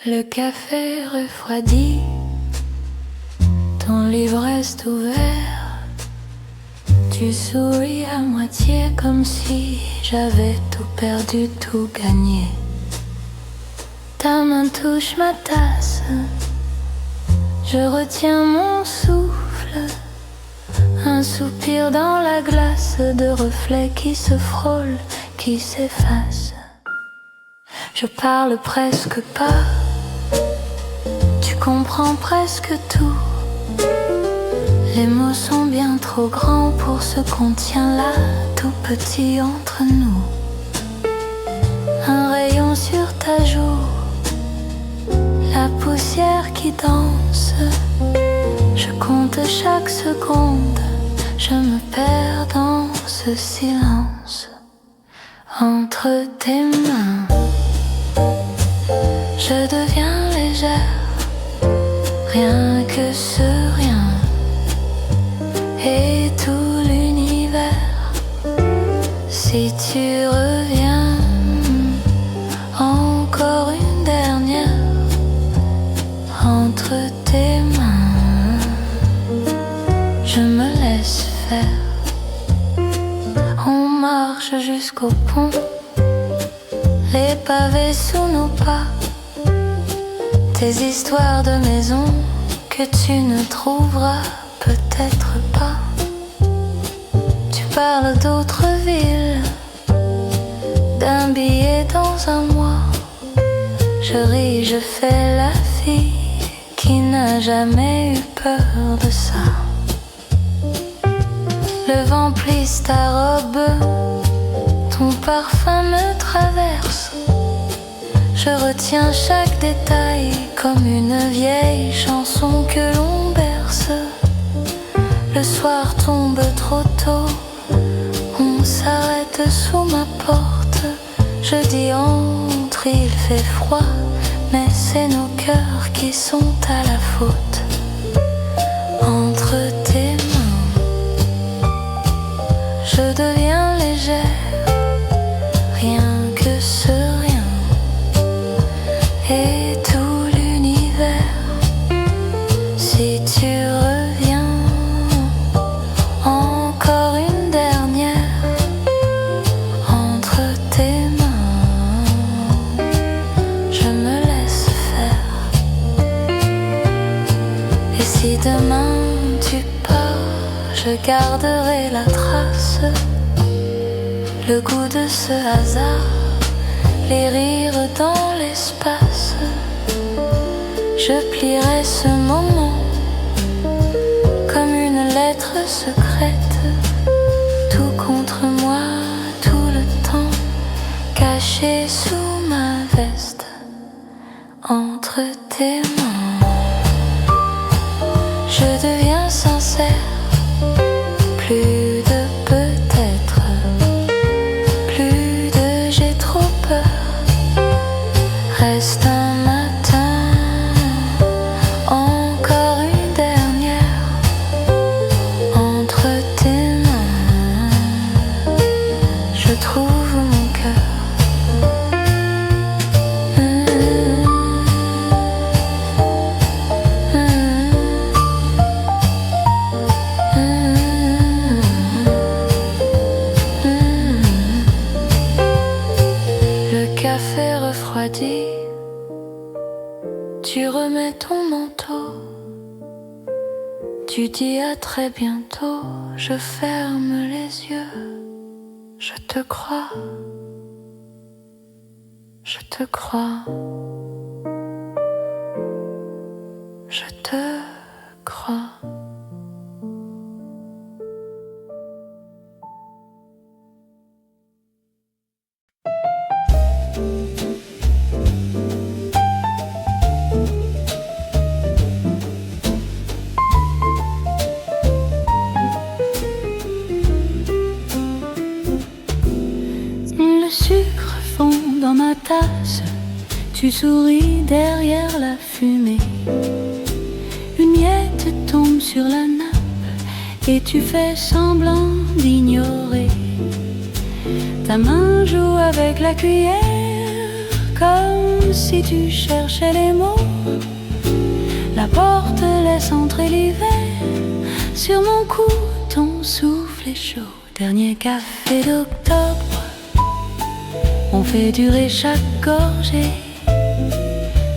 Le café refroidi, ton livre reste ouvert. Tu souris à moitié comme si j'avais tout perdu, tout gagné. Ta main touche ma tasse, je retiens mon souffle. Un soupir dans la glace, de reflets qui se frôlent, qui s'effacent. Je parle presque pas, tu comprends presque tout. Les mots sont bien trop grands pour ce qu'on tient là, tout petit entre nous. Un rayon sur ta joue, la poussière qui danse. Je compte chaque seconde, je me perds dans ce silence. Entre tes mains, je deviens légère, rien que ce rien et tout l'univers. Si tu reviens, encore une dernière, entre tes mains, je me laisse faire. On marche jusqu'au pont, les pavés sous nos pas. Tes histoires de maison que tu ne trouveras peut-être pas. Tu parles d'autres villes, d'un billet dans un mois. Je ris, je fais la fille qui n'a jamais eu peur de ça. Le vent plisse ta robe, ton parfum me traverse. Je retiens chaque détail comme une vieille chanson que l'on berce. Le soir tombe trop tôt, on s'arrête sous ma porte. Je dis entre, il fait froid, mais c'est nos cœurs qui sont à la faute. Entre tes mains, je deviens légère, rien que ce rien et tout l'univers. Si tu reviens, encore une dernière, entre tes mains, je me laisse faire. Et si demain tu pars, je garderai la trace, le goût de ce hasard, les rires dans l'espace. Je plierai ce moment comme une lettre secrète, tout contre moi, tout le temps, caché sous ma veste. Entre tes mains, je deviens sincère, plus de peut-être, plus de j'ai trop peur. Reste un matin, encore une dernière, entre tes mains, je trouve mon cœur. Le café refroidi, tu remets ton manteau, tu dis à très bientôt. Je ferme les yeux, je te crois, je te crois. je te crois. Le sucre fond dans ma tasse, tu souris derrière la fumée. Une miette tombe sur la nappe et tu fais semblant d'ignorer. Ta main joue avec la cuillère comme si tu cherchais les mots. La porte laisse entrer l'hiver. Sur mon cou, ton souffle est chaud. Dernier café d'octobre, on fait durer chaque gorgée,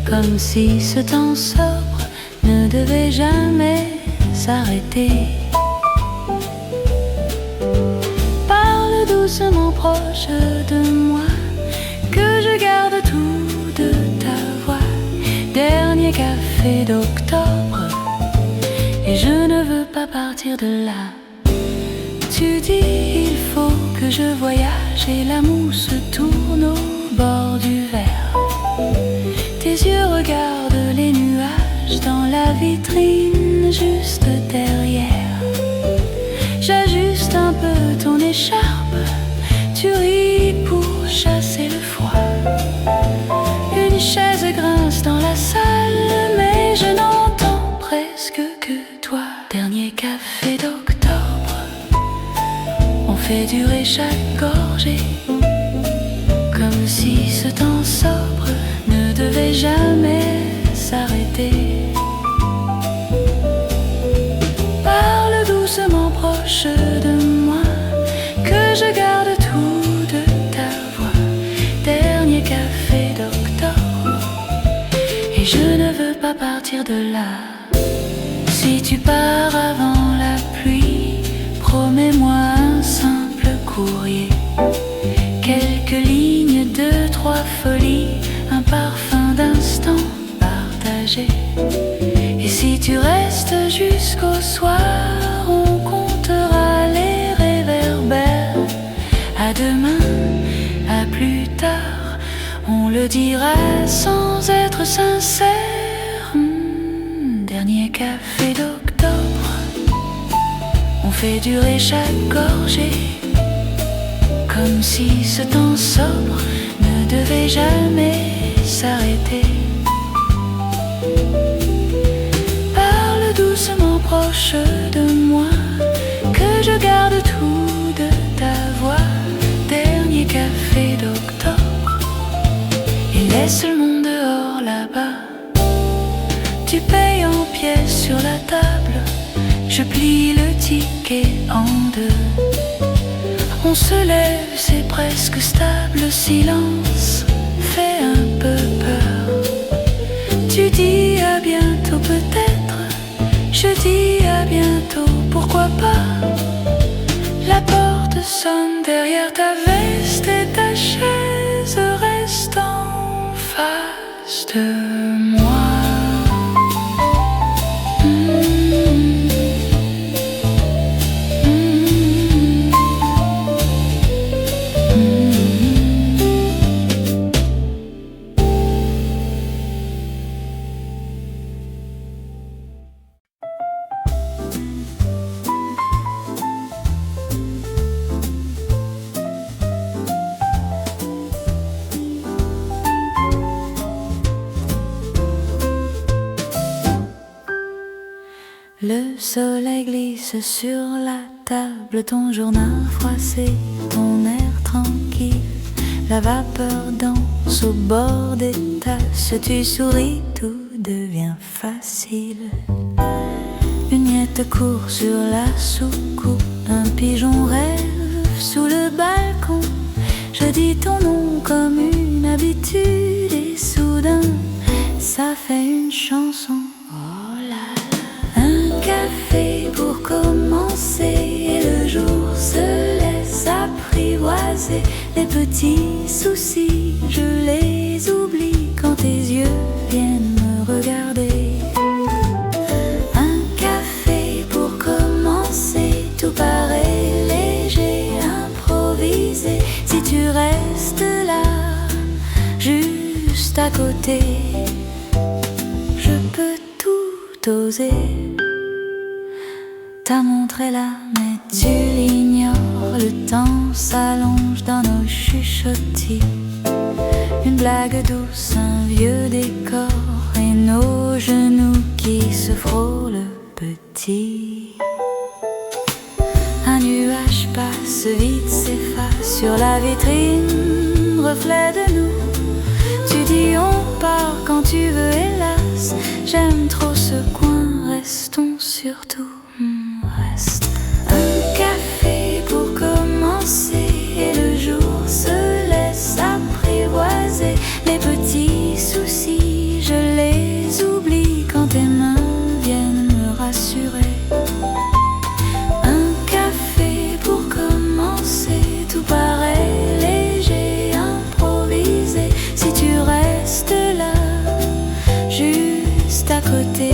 comme si ce temps sobre ne devait jamais s'arrêter. Parle doucement proche de moi, que je garde tout de ta voix. Dernier café d'octobre, et je ne veux pas partir de là. Tu dis il faut que je voyage et la mousse tourne au bord du verre. Tes yeux regardent les nuages dans la vitrine juste derrière. J'ajuste un peu ton écharpe, tu ris pour chasser le froid. Une chaise grince dans la salle, mais je n'entends presque que toi. Dernier café d'octobre, on fait durer chaque gorgée, comme si ce temps sobre ne devait jamais s'arrêter. Parle doucement proche de moi, que je garde tout de ta voix. Dernier café d'octobre, et je ne veux pas partir de là. Si tu pars avant la pluie, promets-moi un simple courrier, quelques lignes, deux, trois folies, un parfum d'instant partagé. Et si tu restes jusqu'au soir, on comptera les réverbères. À demain, à plus tard, on le dira sans être sincère. Dernier café d'octobre, on fait durer chaque gorgée, comme si ce temps sobre ne devait jamais s'arrêter. Parle doucement proche de moi, que je garde tout de ta voix. Dernier café d'octobre, et laisse le monde dehors là-bas. Tu payes en pièces sur la table, je plie le ticket en deux. On se lève, c'est presque stable, le silence fait un peu peur. Tu dis à bientôt peut-être, je dis à bientôt, pourquoi pas. La porte sonne derrière ta veste et ta chaise reste en face de moi. Le soleil glisse sur la table, ton journal froissé, ton air tranquille. La vapeur danse au bord des tasses, tu souris, tout devient facile. Une miette court sur la soucoupe, un pigeon rêve sous le balcon. Je dis ton nom comme une habitude et soudain, ça fait une chanson. Café pour commencer, et le jour se laisse apprivoiser. Les petits soucis, je les oublie quand tes yeux viennent me regarder. juste à côté. Je peux tout oser. Ta montre est là, mais tu l'ignores. Le temps s'allonge dans nos chuchotis. Une blague douce, un vieux décor et nos genoux qui se frôlent petits. Un nuage passe, vite s'efface sur la vitrine, reflet de nous. Tu dis on part quand tu veux, hélas. J'aime trop ce coin, restons surtout. Reste un café pour commencer et le jour se laisse apprivoiser. Les petits soucis, je les oublie quand tes mains viennent me rassurer. Un café pour commencer, tout paraît léger, improvisé. Si tu restes là, juste à côté,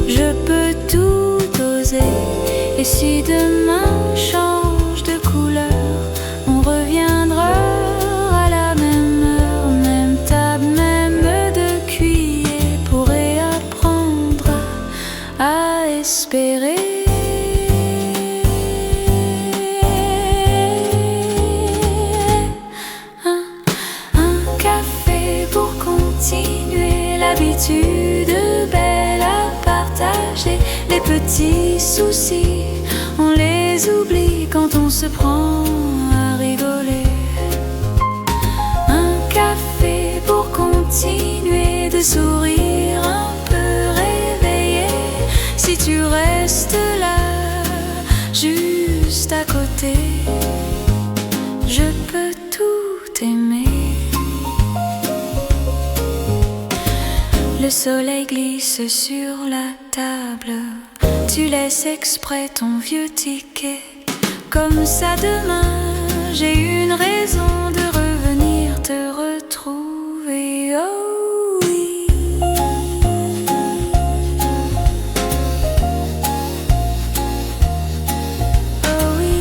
je peux tout oser. Et si demain change de couleur, on reviendra à la même heure, même table, même de cuillère, pour réapprendre à espérer. Un café pour continuer l'habitude belle à partager. Les petits soucis, on les oublie quand on se prend à rigoler. Un café pour continuer de sourire un peu réveillé. Si tu restes là, juste à côté, je peux tout aimer. Le soleil glisse sur la table. Tu laisses exprès ton vieux ticket. Comme ça demain, j'ai une raison de revenir te retrouver. Oh oui. Oh oui.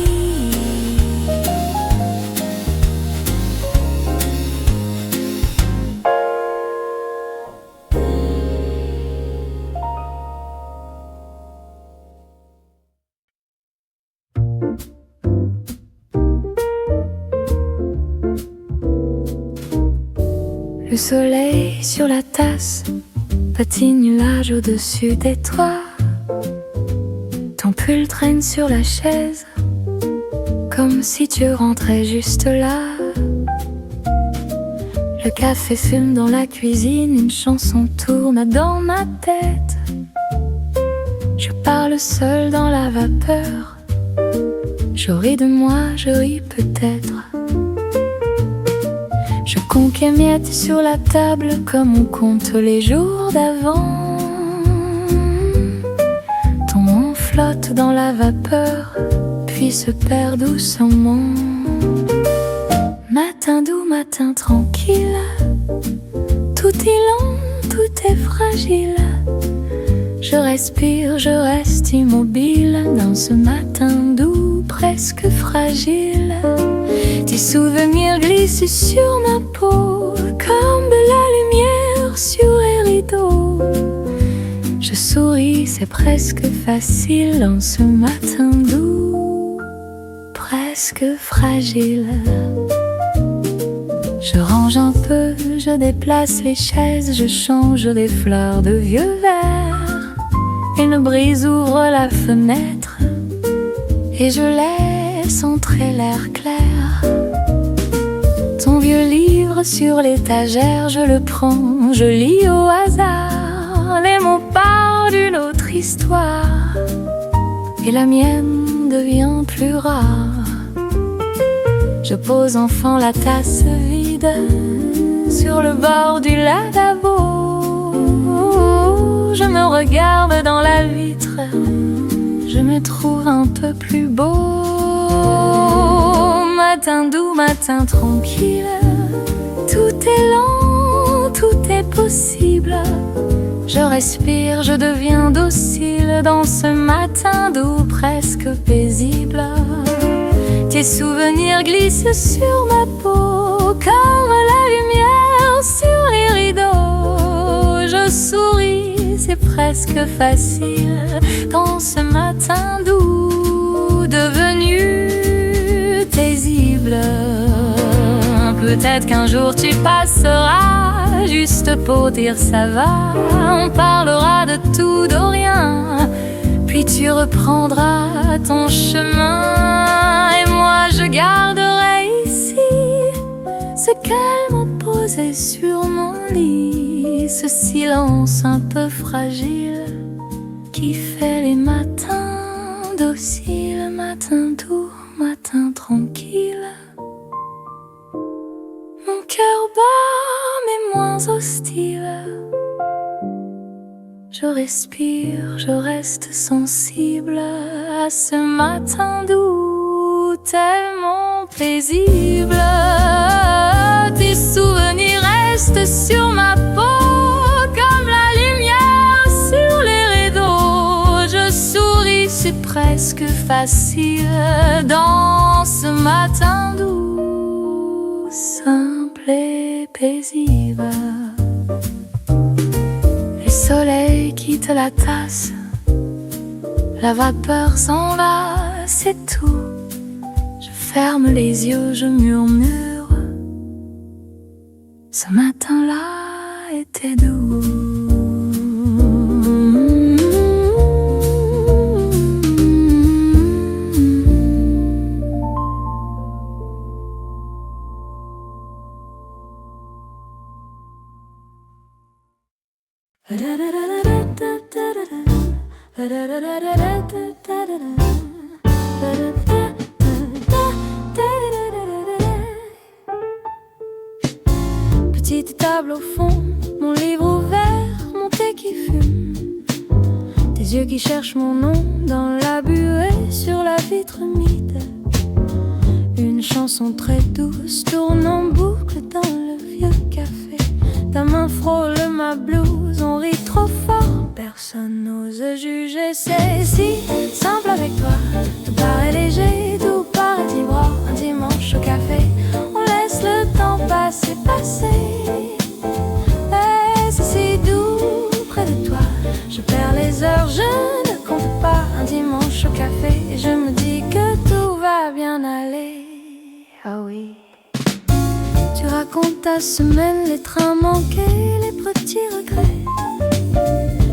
Le soleil sur la tasse, petit nuage au-dessus des toits. Ton pull traîne sur la chaise, comme si tu rentrais juste là. Le café fume dans la cuisine, une chanson tourne dans ma tête. Je parle seul dans la vapeur, je ris de moi, je ris peut-être. Je compte les miettes sur la table comme on compte les jours d'avant. Ton nom flotte dans la vapeur, puis se perd doucement. Matin doux, matin tranquille, tout est lent, tout est fragile. Je respire, je reste immobile dans ce matin doux, presque fragile. Tes souvenirs glissent sur ma peau comme de la lumière sur les rideaux. Je souris, c'est presque facile dans ce matin doux, presque fragile. Je range un peu, je déplace les chaises, je change les fleurs de vieux verre. Une brise ouvre la fenêtre et je laisse entrer l'air clair. Ton vieux livre sur l'étagère, je le prends, je lis au hasard. Les mots parlent d'une autre histoire et la mienne devient plus rare. Je pose enfin la tasse vide sur le bord du lavabo. Je me regarde dans la vitre, je me trouve un peu plus beau. Matin doux, matin tranquille, tout est lent, tout est possible. Je respire, je deviens docile dans ce matin doux, presque paisible. Tes souvenirs glissent sur ma peau comme la lumière sur les rideaux. Je souris, c'est presque facile dans ce matin doux devenu paisible. Peut-être qu'un jour tu passeras juste pour dire ça va. On parlera de tout, de rien, puis tu reprendras ton chemin. Et moi je garderai ici ce qu'elle m'a posé sur mon lit, ce silence un peu fragile qui fait les matins dociles, matin doux, matin tranquille. Mon cœur bat mais moins hostile. Je respire, je reste sensible à ce matin doux, tellement paisible. Tes souvenirs restent sur ma peau comme la lumière sur les rideaux. Je souris, c'est presque facile dans ce matin doux, simple et paisible. Le soleil quitte la tasse, la vapeur s'en va, c'est tout. Je ferme les yeux, je murmure, ce matin-là était doux. Petite table au fond, mon livre ouvert, mon thé qui fume, tes yeux qui cherchent mon nom dans la buée sur la vitre humide. Une chanson très douce tourne en boucle dans le vieux café. Ta main frôle ma blouse, on rit trop fort, personne n'ose juger. C'est si simple avec toi, tout paraît léger, tout paraît ivoire. Un dimanche au café, on laisse le temps passer, passer. Et c'est si doux près de toi, je perds les heures, je ne compte pas. Un dimanche au café, et je me dis que tout va bien aller. Ah oui. Tu racontes ta semaine, les trains manqués, les petits regrets.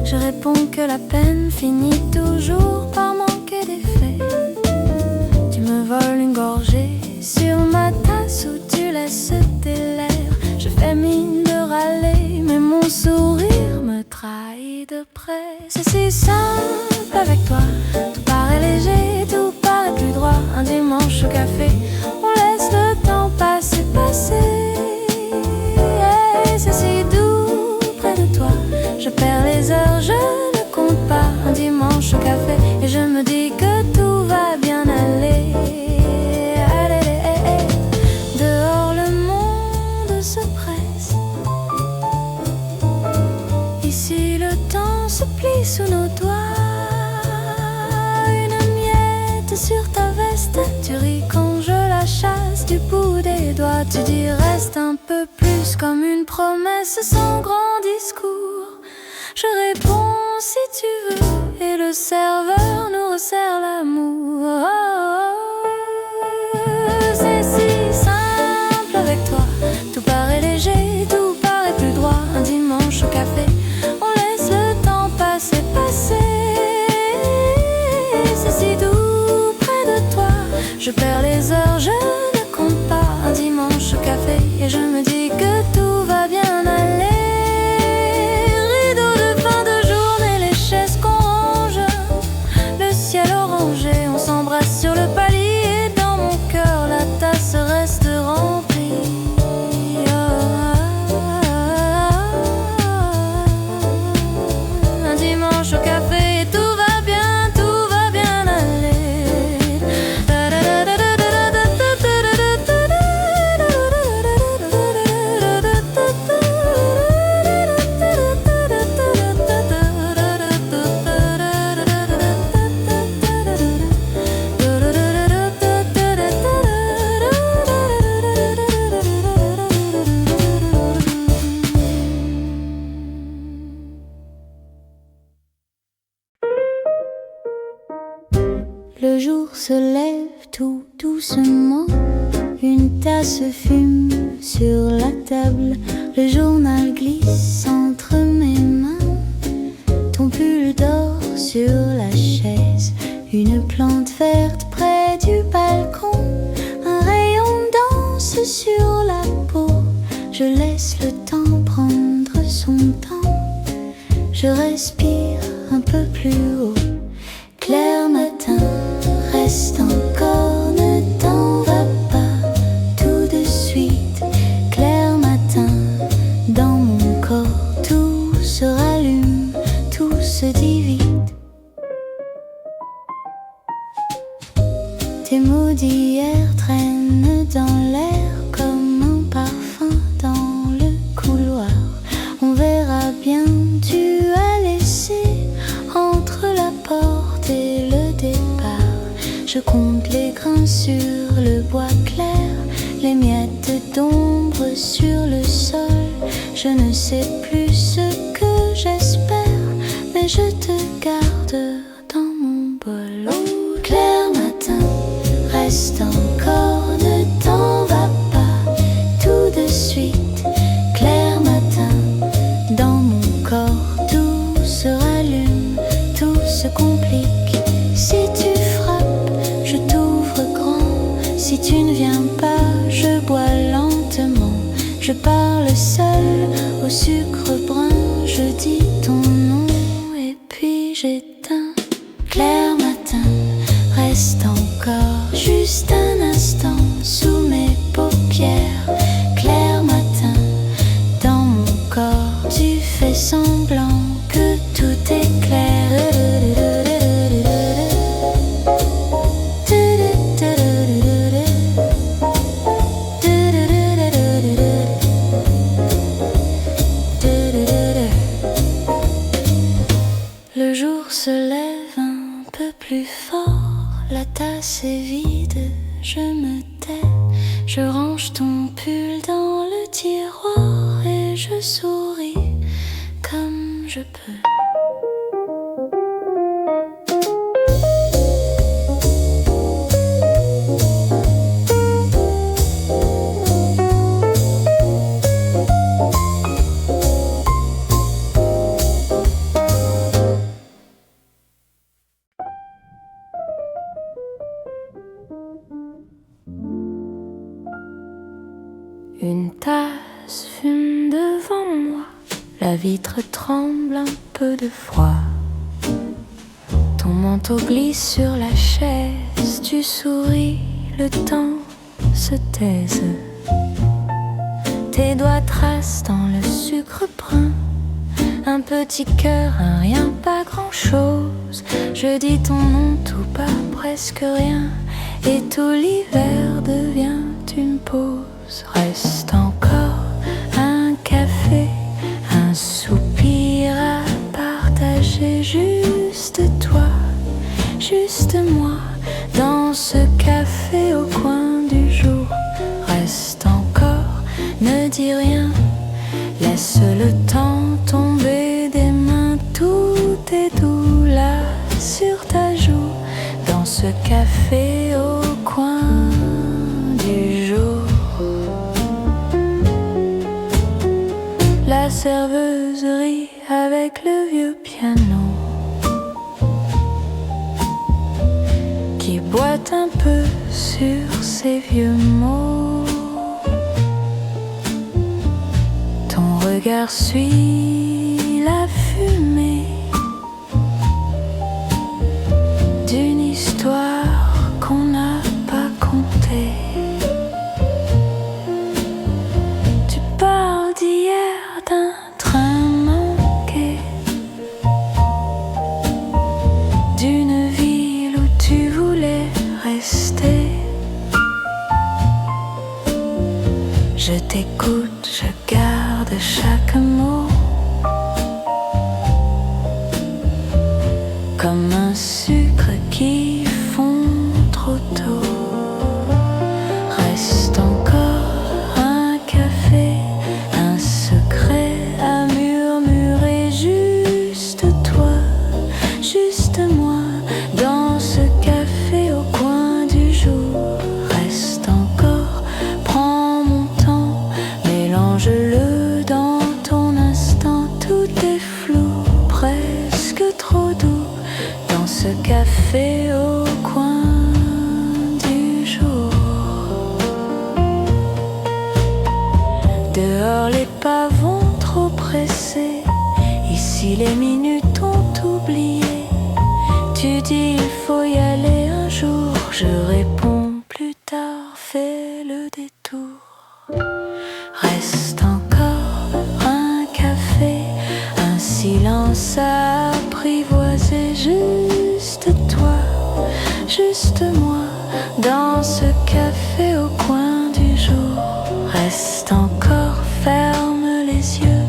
Je réponds que la peine finit toujours par manquer d'effet. Tu me voles une gorgée sur ma tasse où tu laisses tes lèvres. Je fais mine de râler, mais mon sourire me trahit de près. C'est si simple avec toi, tout paraît léger, tout paraît plus droit. Un dimanche au café, on laisse le temps passer, passer. Et c'est si doux près de toi, je perds les heures, je ne compte pas. Un dimanche au café, et je me dis que tout va bien aller. Allez, dehors le monde se presse, ici le temps se plie sous nos doigts. Une miette sur ta veste, tu ris quand je la chasse du bout des doigts. Tu dis reste un peu plus, comme une promesse sans grand discours. Je réponds si tu veux, et le serveur nous resserre l'amour. C'est si simple avec toi, tout paraît léger, tout paraît plus droit. Un dimanche au café, on laisse le temps passer, passer. C'est si doux près de toi, je perds les heures, je ne compte pas. Un dimanche au café, et je me dis que tout va bien aller. Rideau de fin de journée, Le jour se lève tout doucement, une tasse fume sur la table, le journal glisse entre mes mains, ton pull dort sur la chaise, une plante verte près du balcon, un rayon danse sur la peau, je laisse le temps prendre son temps, je respire un peu plus haut. Clair matin, reste encore, ne t'en va pas tout de suite. Clair matin, dans mon corps, tout se rallume, tout se divide. Tes mots d'hier traînent dans l'air comme un parfum dans le couloir. On verra bien, tu as laissé entre la porte et le départ. Je compte les grains sur le bois clair, les miettes d'ombre sur le sol. Je ne sais plus ce que j'espère, mais je te garde dans mon bol. Oh, clair matin, reste encore, ne t'en va pas tout de suite. Clair matin, dans mon corps, tout se rallume, tout se complique. Si tu frappes, je t'ouvre grand. Si tu ne viens pas, je bois lentement. Je parle seul au sucre brun. Je dis ton nom et puis j'éteins. Clair matin, reste encore juste un instant sous mes paupières. Clair matin, dans mon corps, tu fais semblant que tout est clair. Le jour se lève un peu plus fort, la tasse est vide, je me tais, je range ton pull dans le tiroir et je souris comme je peux. Une tasse fume devant moi, la vitre tremble un peu de froid. Ton manteau glisse sur la chaise, tu souris, le temps se taise. Tes doigts tracent dans le sucre brun, un petit cœur, un rien, pas grand-chose. Je dis ton nom tout bas, presque rien, et tout l'hiver devient une pause. Reste encore un café, un soupir à partager. Juste toi, juste moi, dans ce café au coin du jour. Reste encore, ne dis rien, laisse le temps tomber des mains. Tout est doux là sur ta joue, dans ce café au coin du jour. La serveuse rit avec le vieux piano qui boite un peu sur ses vieux mots. Ton regard suit la fumée d'une histoire qu'on n'a pas contée. Tu parles d'hier, d'un train manqué, d'une ville où tu voulais rester. Je t'écoute, je garde chaque mot comme un sucre qui fond trop tôt. Reste encore un café, un secret à murmurer. Juste toi, juste moi, dans ce café ce café au coin du jour. Dehors les pas vont trop pressés, ici les minutes ont oublié. Tu dis il faut y aller un jour, je réponds plus tard, fais le détour. Reste encore un café, un silence à apprivoiser, juste toi, juste moi, dans ce café au coin du jour. Reste encore, ferme les yeux,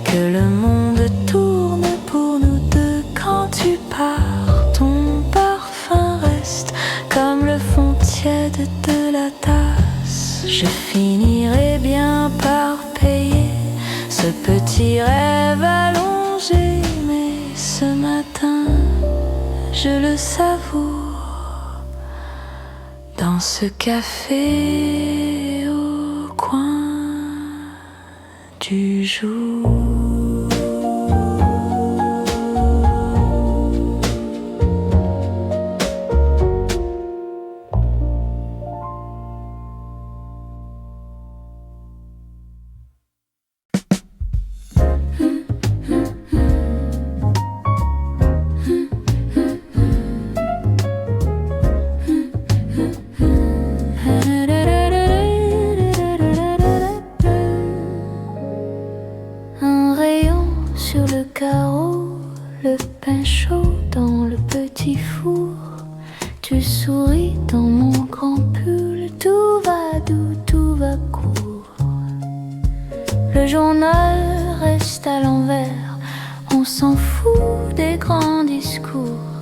que le monde tourne pour nous deux. Quand tu pars, ton parfum reste comme le fond tiède de la tasse. Je finirai bien par payer ce petit rêve allongé, mais ce matin, je le savoure dans ce café au coin du jour. Tu souris dans mon grand pull, tout va doux, tout va court. Le journal reste à l'envers, on s'en fout des grands discours.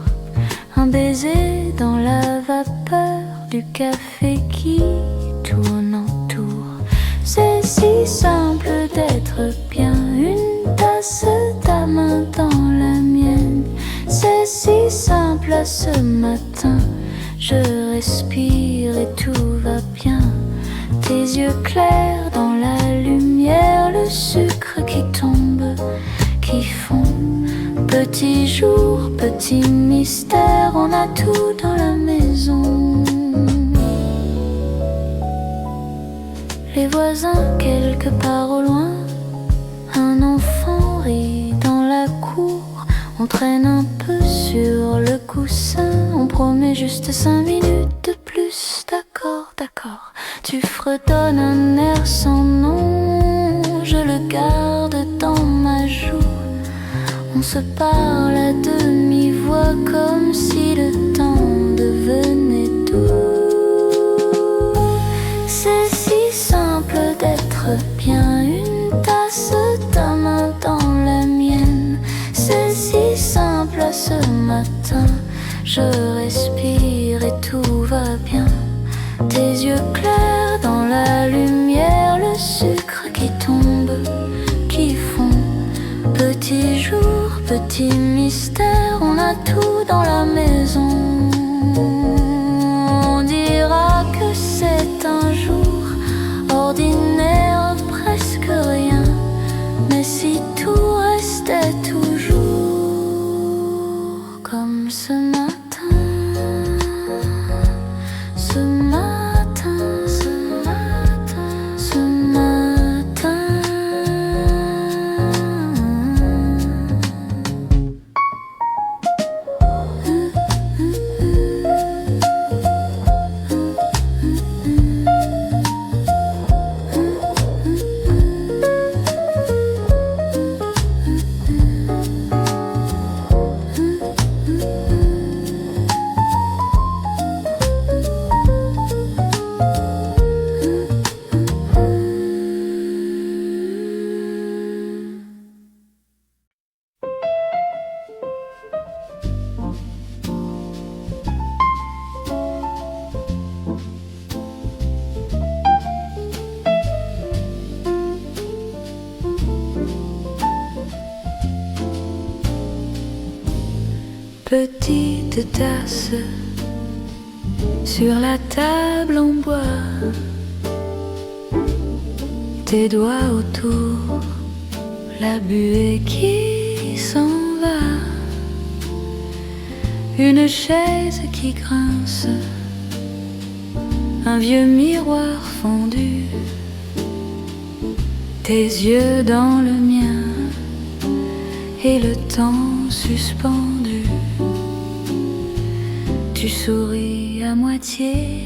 Un baiser dans la vapeur du café qui tourne en tour. C'est si simple d'être bien, une tasse, ta main dans la mienne. C'est si simple à ce matin, je respire et tout va bien. Tes yeux clairs dans la lumière, le sucre qui tombe, qui fond. Petit jour, petit mystère, on a tout dans la maison. Les voisins quelque part au loin, un enfant rit dans la cour. On traîne un peu sur le coussin, on promet juste 5 minutes de plus. D'accord, d'accord, tu fredonnes un air sans nom, je le garde dans ma joue. On se parle à demi-voix comme si le temps devenait doux. C'est si simple d'être bien, une tasse, ta main dans la mienne. C'est si simple à ce matin, je respire et tout va bien. Tes yeux clairs dans la lumière, le sucre qui tombe, qui fond. Petit jour, petit mystère, on a tout dans la maison. On dira que c'est un jour ordinaire, presque rien. Mais si tout restait toujours comme ce matin, ce matin, ce matin, ce matin. Petite tasse sur la table en bois, tes doigts autour, la buée qui s'en va. une chaise qui grince, un vieux miroir fondu, tes yeux dans le mien et le temps suspendu. Tu souris à moitié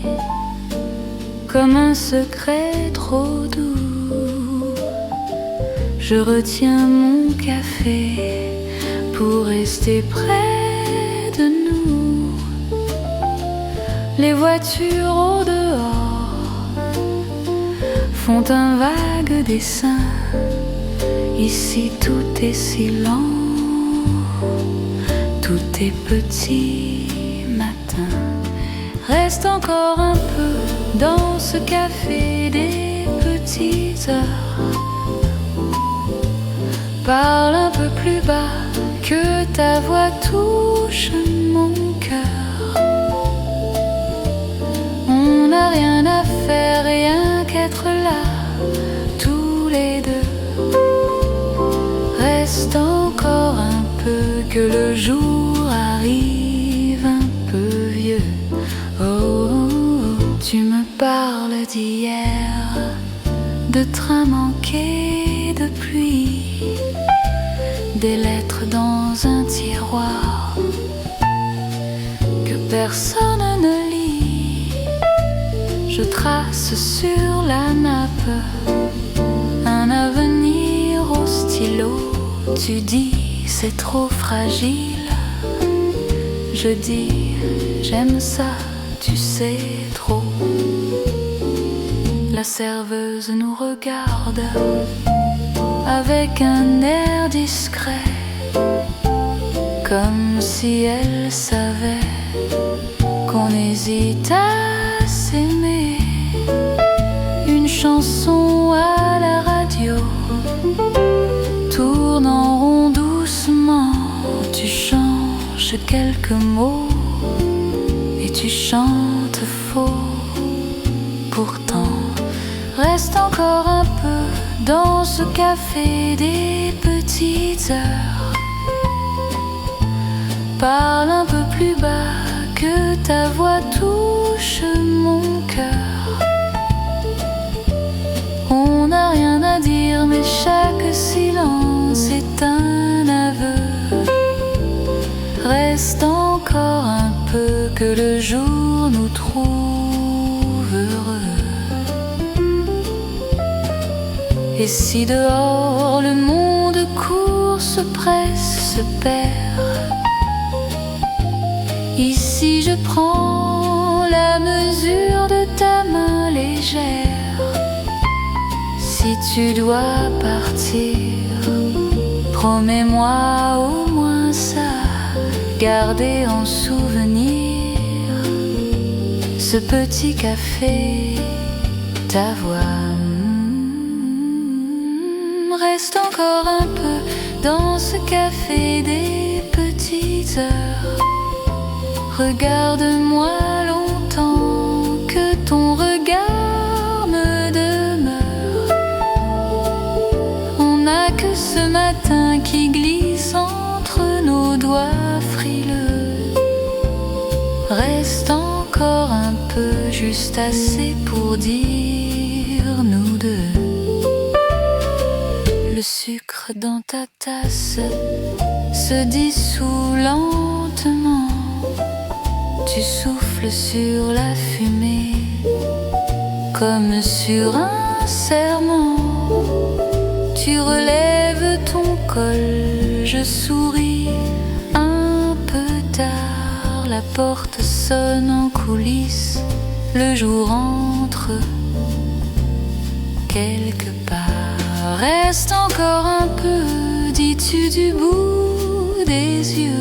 comme un secret trop doux. Je retiens mon café pour rester près de nous. Les voitures au dehors font un vague dessin. Ici tout est si lent, tout est petit matin. Reste encore un peu dans ce café des petites heures. Parle un peu plus bas, que ta voix touche mon cœur. On n'a rien à faire, rien qu'être là, tous les deux. Reste encore un peu, que le jour arrive un peu vieux. Oh, oh, oh. Tu me parles d'hier, de trains manqués de pluie, des lettres dans un tiroir que personne ne lit. Je trace sur la nappe un avenir au stylo. Tu dis c'est trop fragile, je dis j'aime ça, tu sais trop. La serveuse nous regarde avec un air discret, comme si elle savait qu'on hésite à s'aimer. Une chanson à la radio tourne en rond doucement. Tu changes quelques mots et tu chantes faux. Pourtant, reste encore un peu dans ce café des petites heures. Parle un peu plus bas, que ta voix touche mon cœur. On n'a rien à dire, mais chaque silence est un aveu. Reste encore un peu, que le jour nous trouve heureux. Et si dehors le monde court, se presse, se perd, ici je prends la mesure de ta main légère. Si tu dois partir, promets-moi au moins ça, garder en souvenir ce petit café, ta voix. Reste encore un peu dans ce café des petites heures. Regarde-moi longtemps, que ton regard me demeure. On n'a que ce matin qui glisse entre nos doigts frileux. Reste encore un peu, juste assez pour dire nous deux. Le sucre dans ta tasse se dissout lentement. Tu souffles sur la fumée comme sur un serment. Tu relèves ton col, je souris un peu tard. La porte sonne en coulisses, le jour entre quelque part. Reste encore un peu, dis-tu du bout des yeux.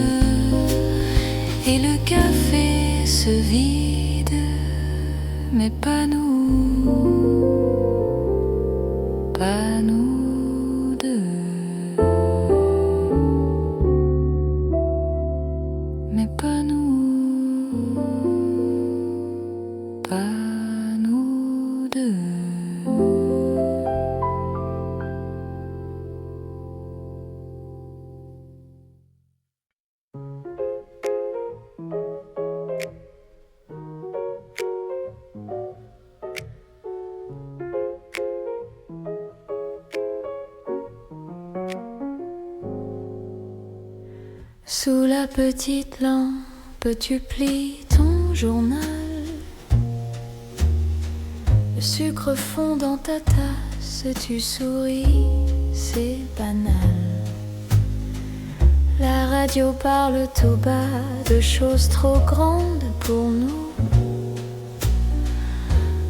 Et le café se vide, mais pas nous, pas nous deux, mais pas nous, pas nous deux. Sous la petite lampe, tu plies ton journal. Le sucre fond dans ta tasse, tu souris, c'est banal. La radio parle tout bas de choses trop grandes pour nous.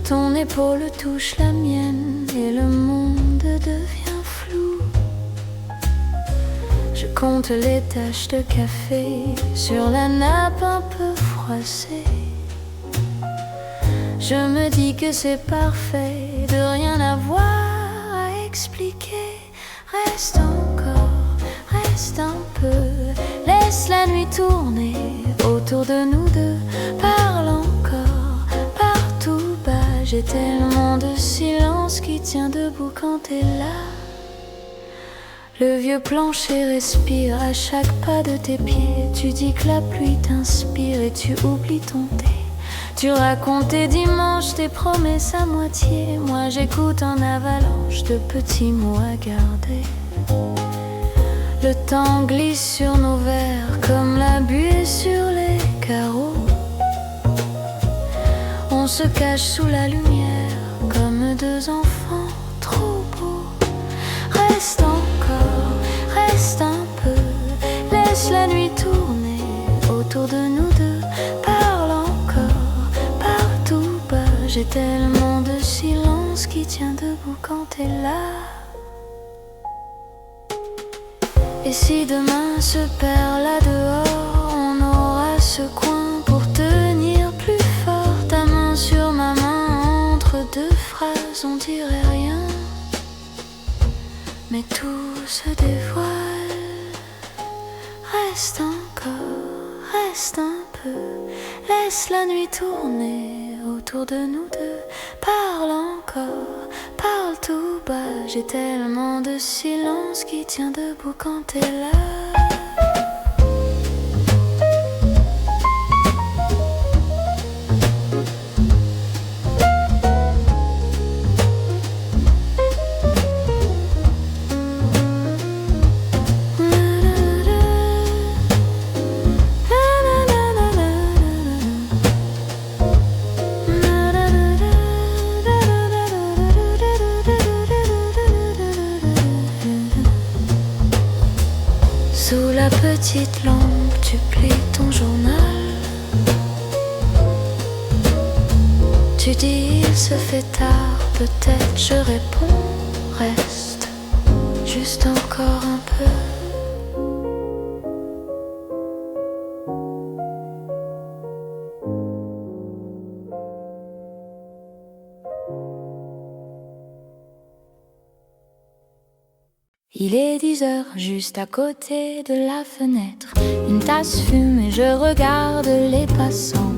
Ton épaule touche la mienne et le monde devient flou. Je compte les taches de café sur la nappe un peu froissée. Je me dis que c'est parfait, de rien avoir à expliquer. Reste encore, reste un peu, laisse la nuit tourner autour de nous deux. Parle encore, partout bas, j'ai tellement de silence qui tient debout quand t'es là. Le vieux plancher respire à chaque pas de tes pieds. Tu dis que la pluie t'inspire et tu oublies ton thé. Tu racontes tes dimanches, tes promesses à moitié. Moi j'écoute en avalanche de petits mots à garder. Le temps glisse sur nos verres comme la buée sur les carreaux. On se cache sous la lumière comme deux enfants trop beaux. Reste encore, reste un peu, laisse la nuit tourner autour de nous deux. Parle encore, partout bas, j'ai tellement de silence qui tient debout quand t'es là. Et si demain se perd là dehors, on aura ce coin pour tenir plus fort. Ta main sur ma main, entre deux phrases, on dirait rien, mais tout se dévoile. Reste encore, reste un peu, laisse la nuit tourner autour de nous deux. Parle encore, parle tout bas, j'ai tellement de silence qui tient debout quand t'es là. Sous la petite lampe, tu plies ton journal. Tu dis il se fait tard, peut-être je réponds, reste juste encore un peu. Il est 10h, juste à côté de la fenêtre. Une tasse fume et je regarde les passants.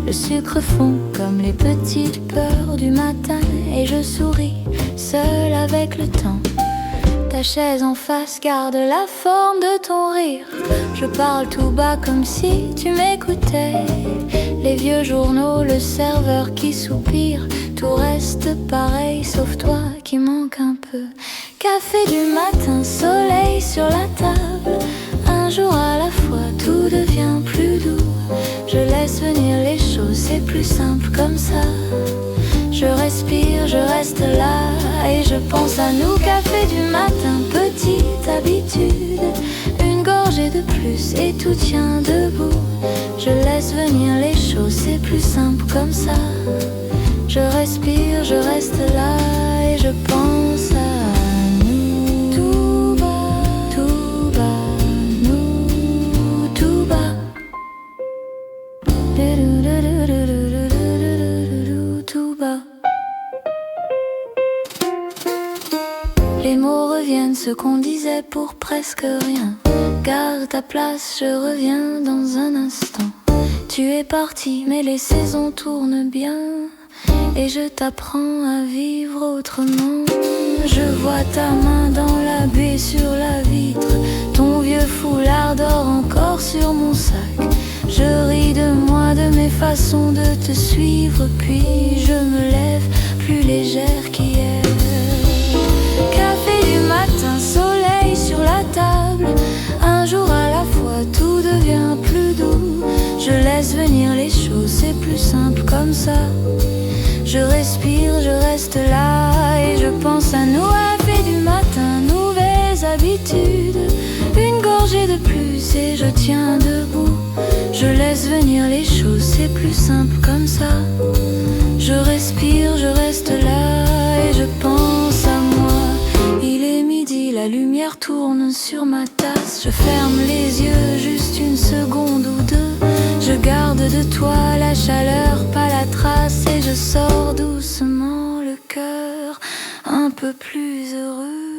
Le sucre fond comme les petites peurs du matin. Et je souris, seule avec le temps. Ta chaise en face garde la forme de ton rire. Je parle tout bas comme si tu m'écoutais. Les vieux journaux, le serveur qui soupire. Tout reste pareil sauf toi qui manque un peu. Café du matin, soleil sur la table. Un jour à la fois, tout devient plus doux. Je laisse venir les choses, c'est plus simple comme ça. Je respire, je reste là et je pense à nous. Café du matin, petite habitude. Une gorgée de plus et tout tient debout. Je laisse venir les choses, c'est plus simple comme ça. Je respire, je reste là et je pense à tout bas. Les mots reviennent, ce qu'on disait pour presque rien. Garde ta place, je reviens dans un instant. Tu es parti, mais les saisons tournent bien. Et je t'apprends à vivre autrement. Je vois ta main dans la baie sur la vitre. Ton vieux foulard dort encore sur mon sac. Je ris de moi, de mes façons de te suivre. Puis je me lève, plus légère qu'hier. Café du matin, soleil sur la table. Un jour à la fois, tout devient plus doux. Je laisse venir les choses, c'est plus simple comme ça. Je respire, je reste là et je pense à nous, à la fée du matin, nouvelles habitudes. Une gorgée de plus et je tiens debout. Je laisse venir les choses, c'est plus simple comme ça. Je respire, je reste là et je pense à moi. Il est midi, la lumière tourne sur ma tasse. Je ferme les yeux juste une seconde ou deux. Je garde de toi la chaleur, pas la trace. Et je sors doucement le cœur un peu plus heureux.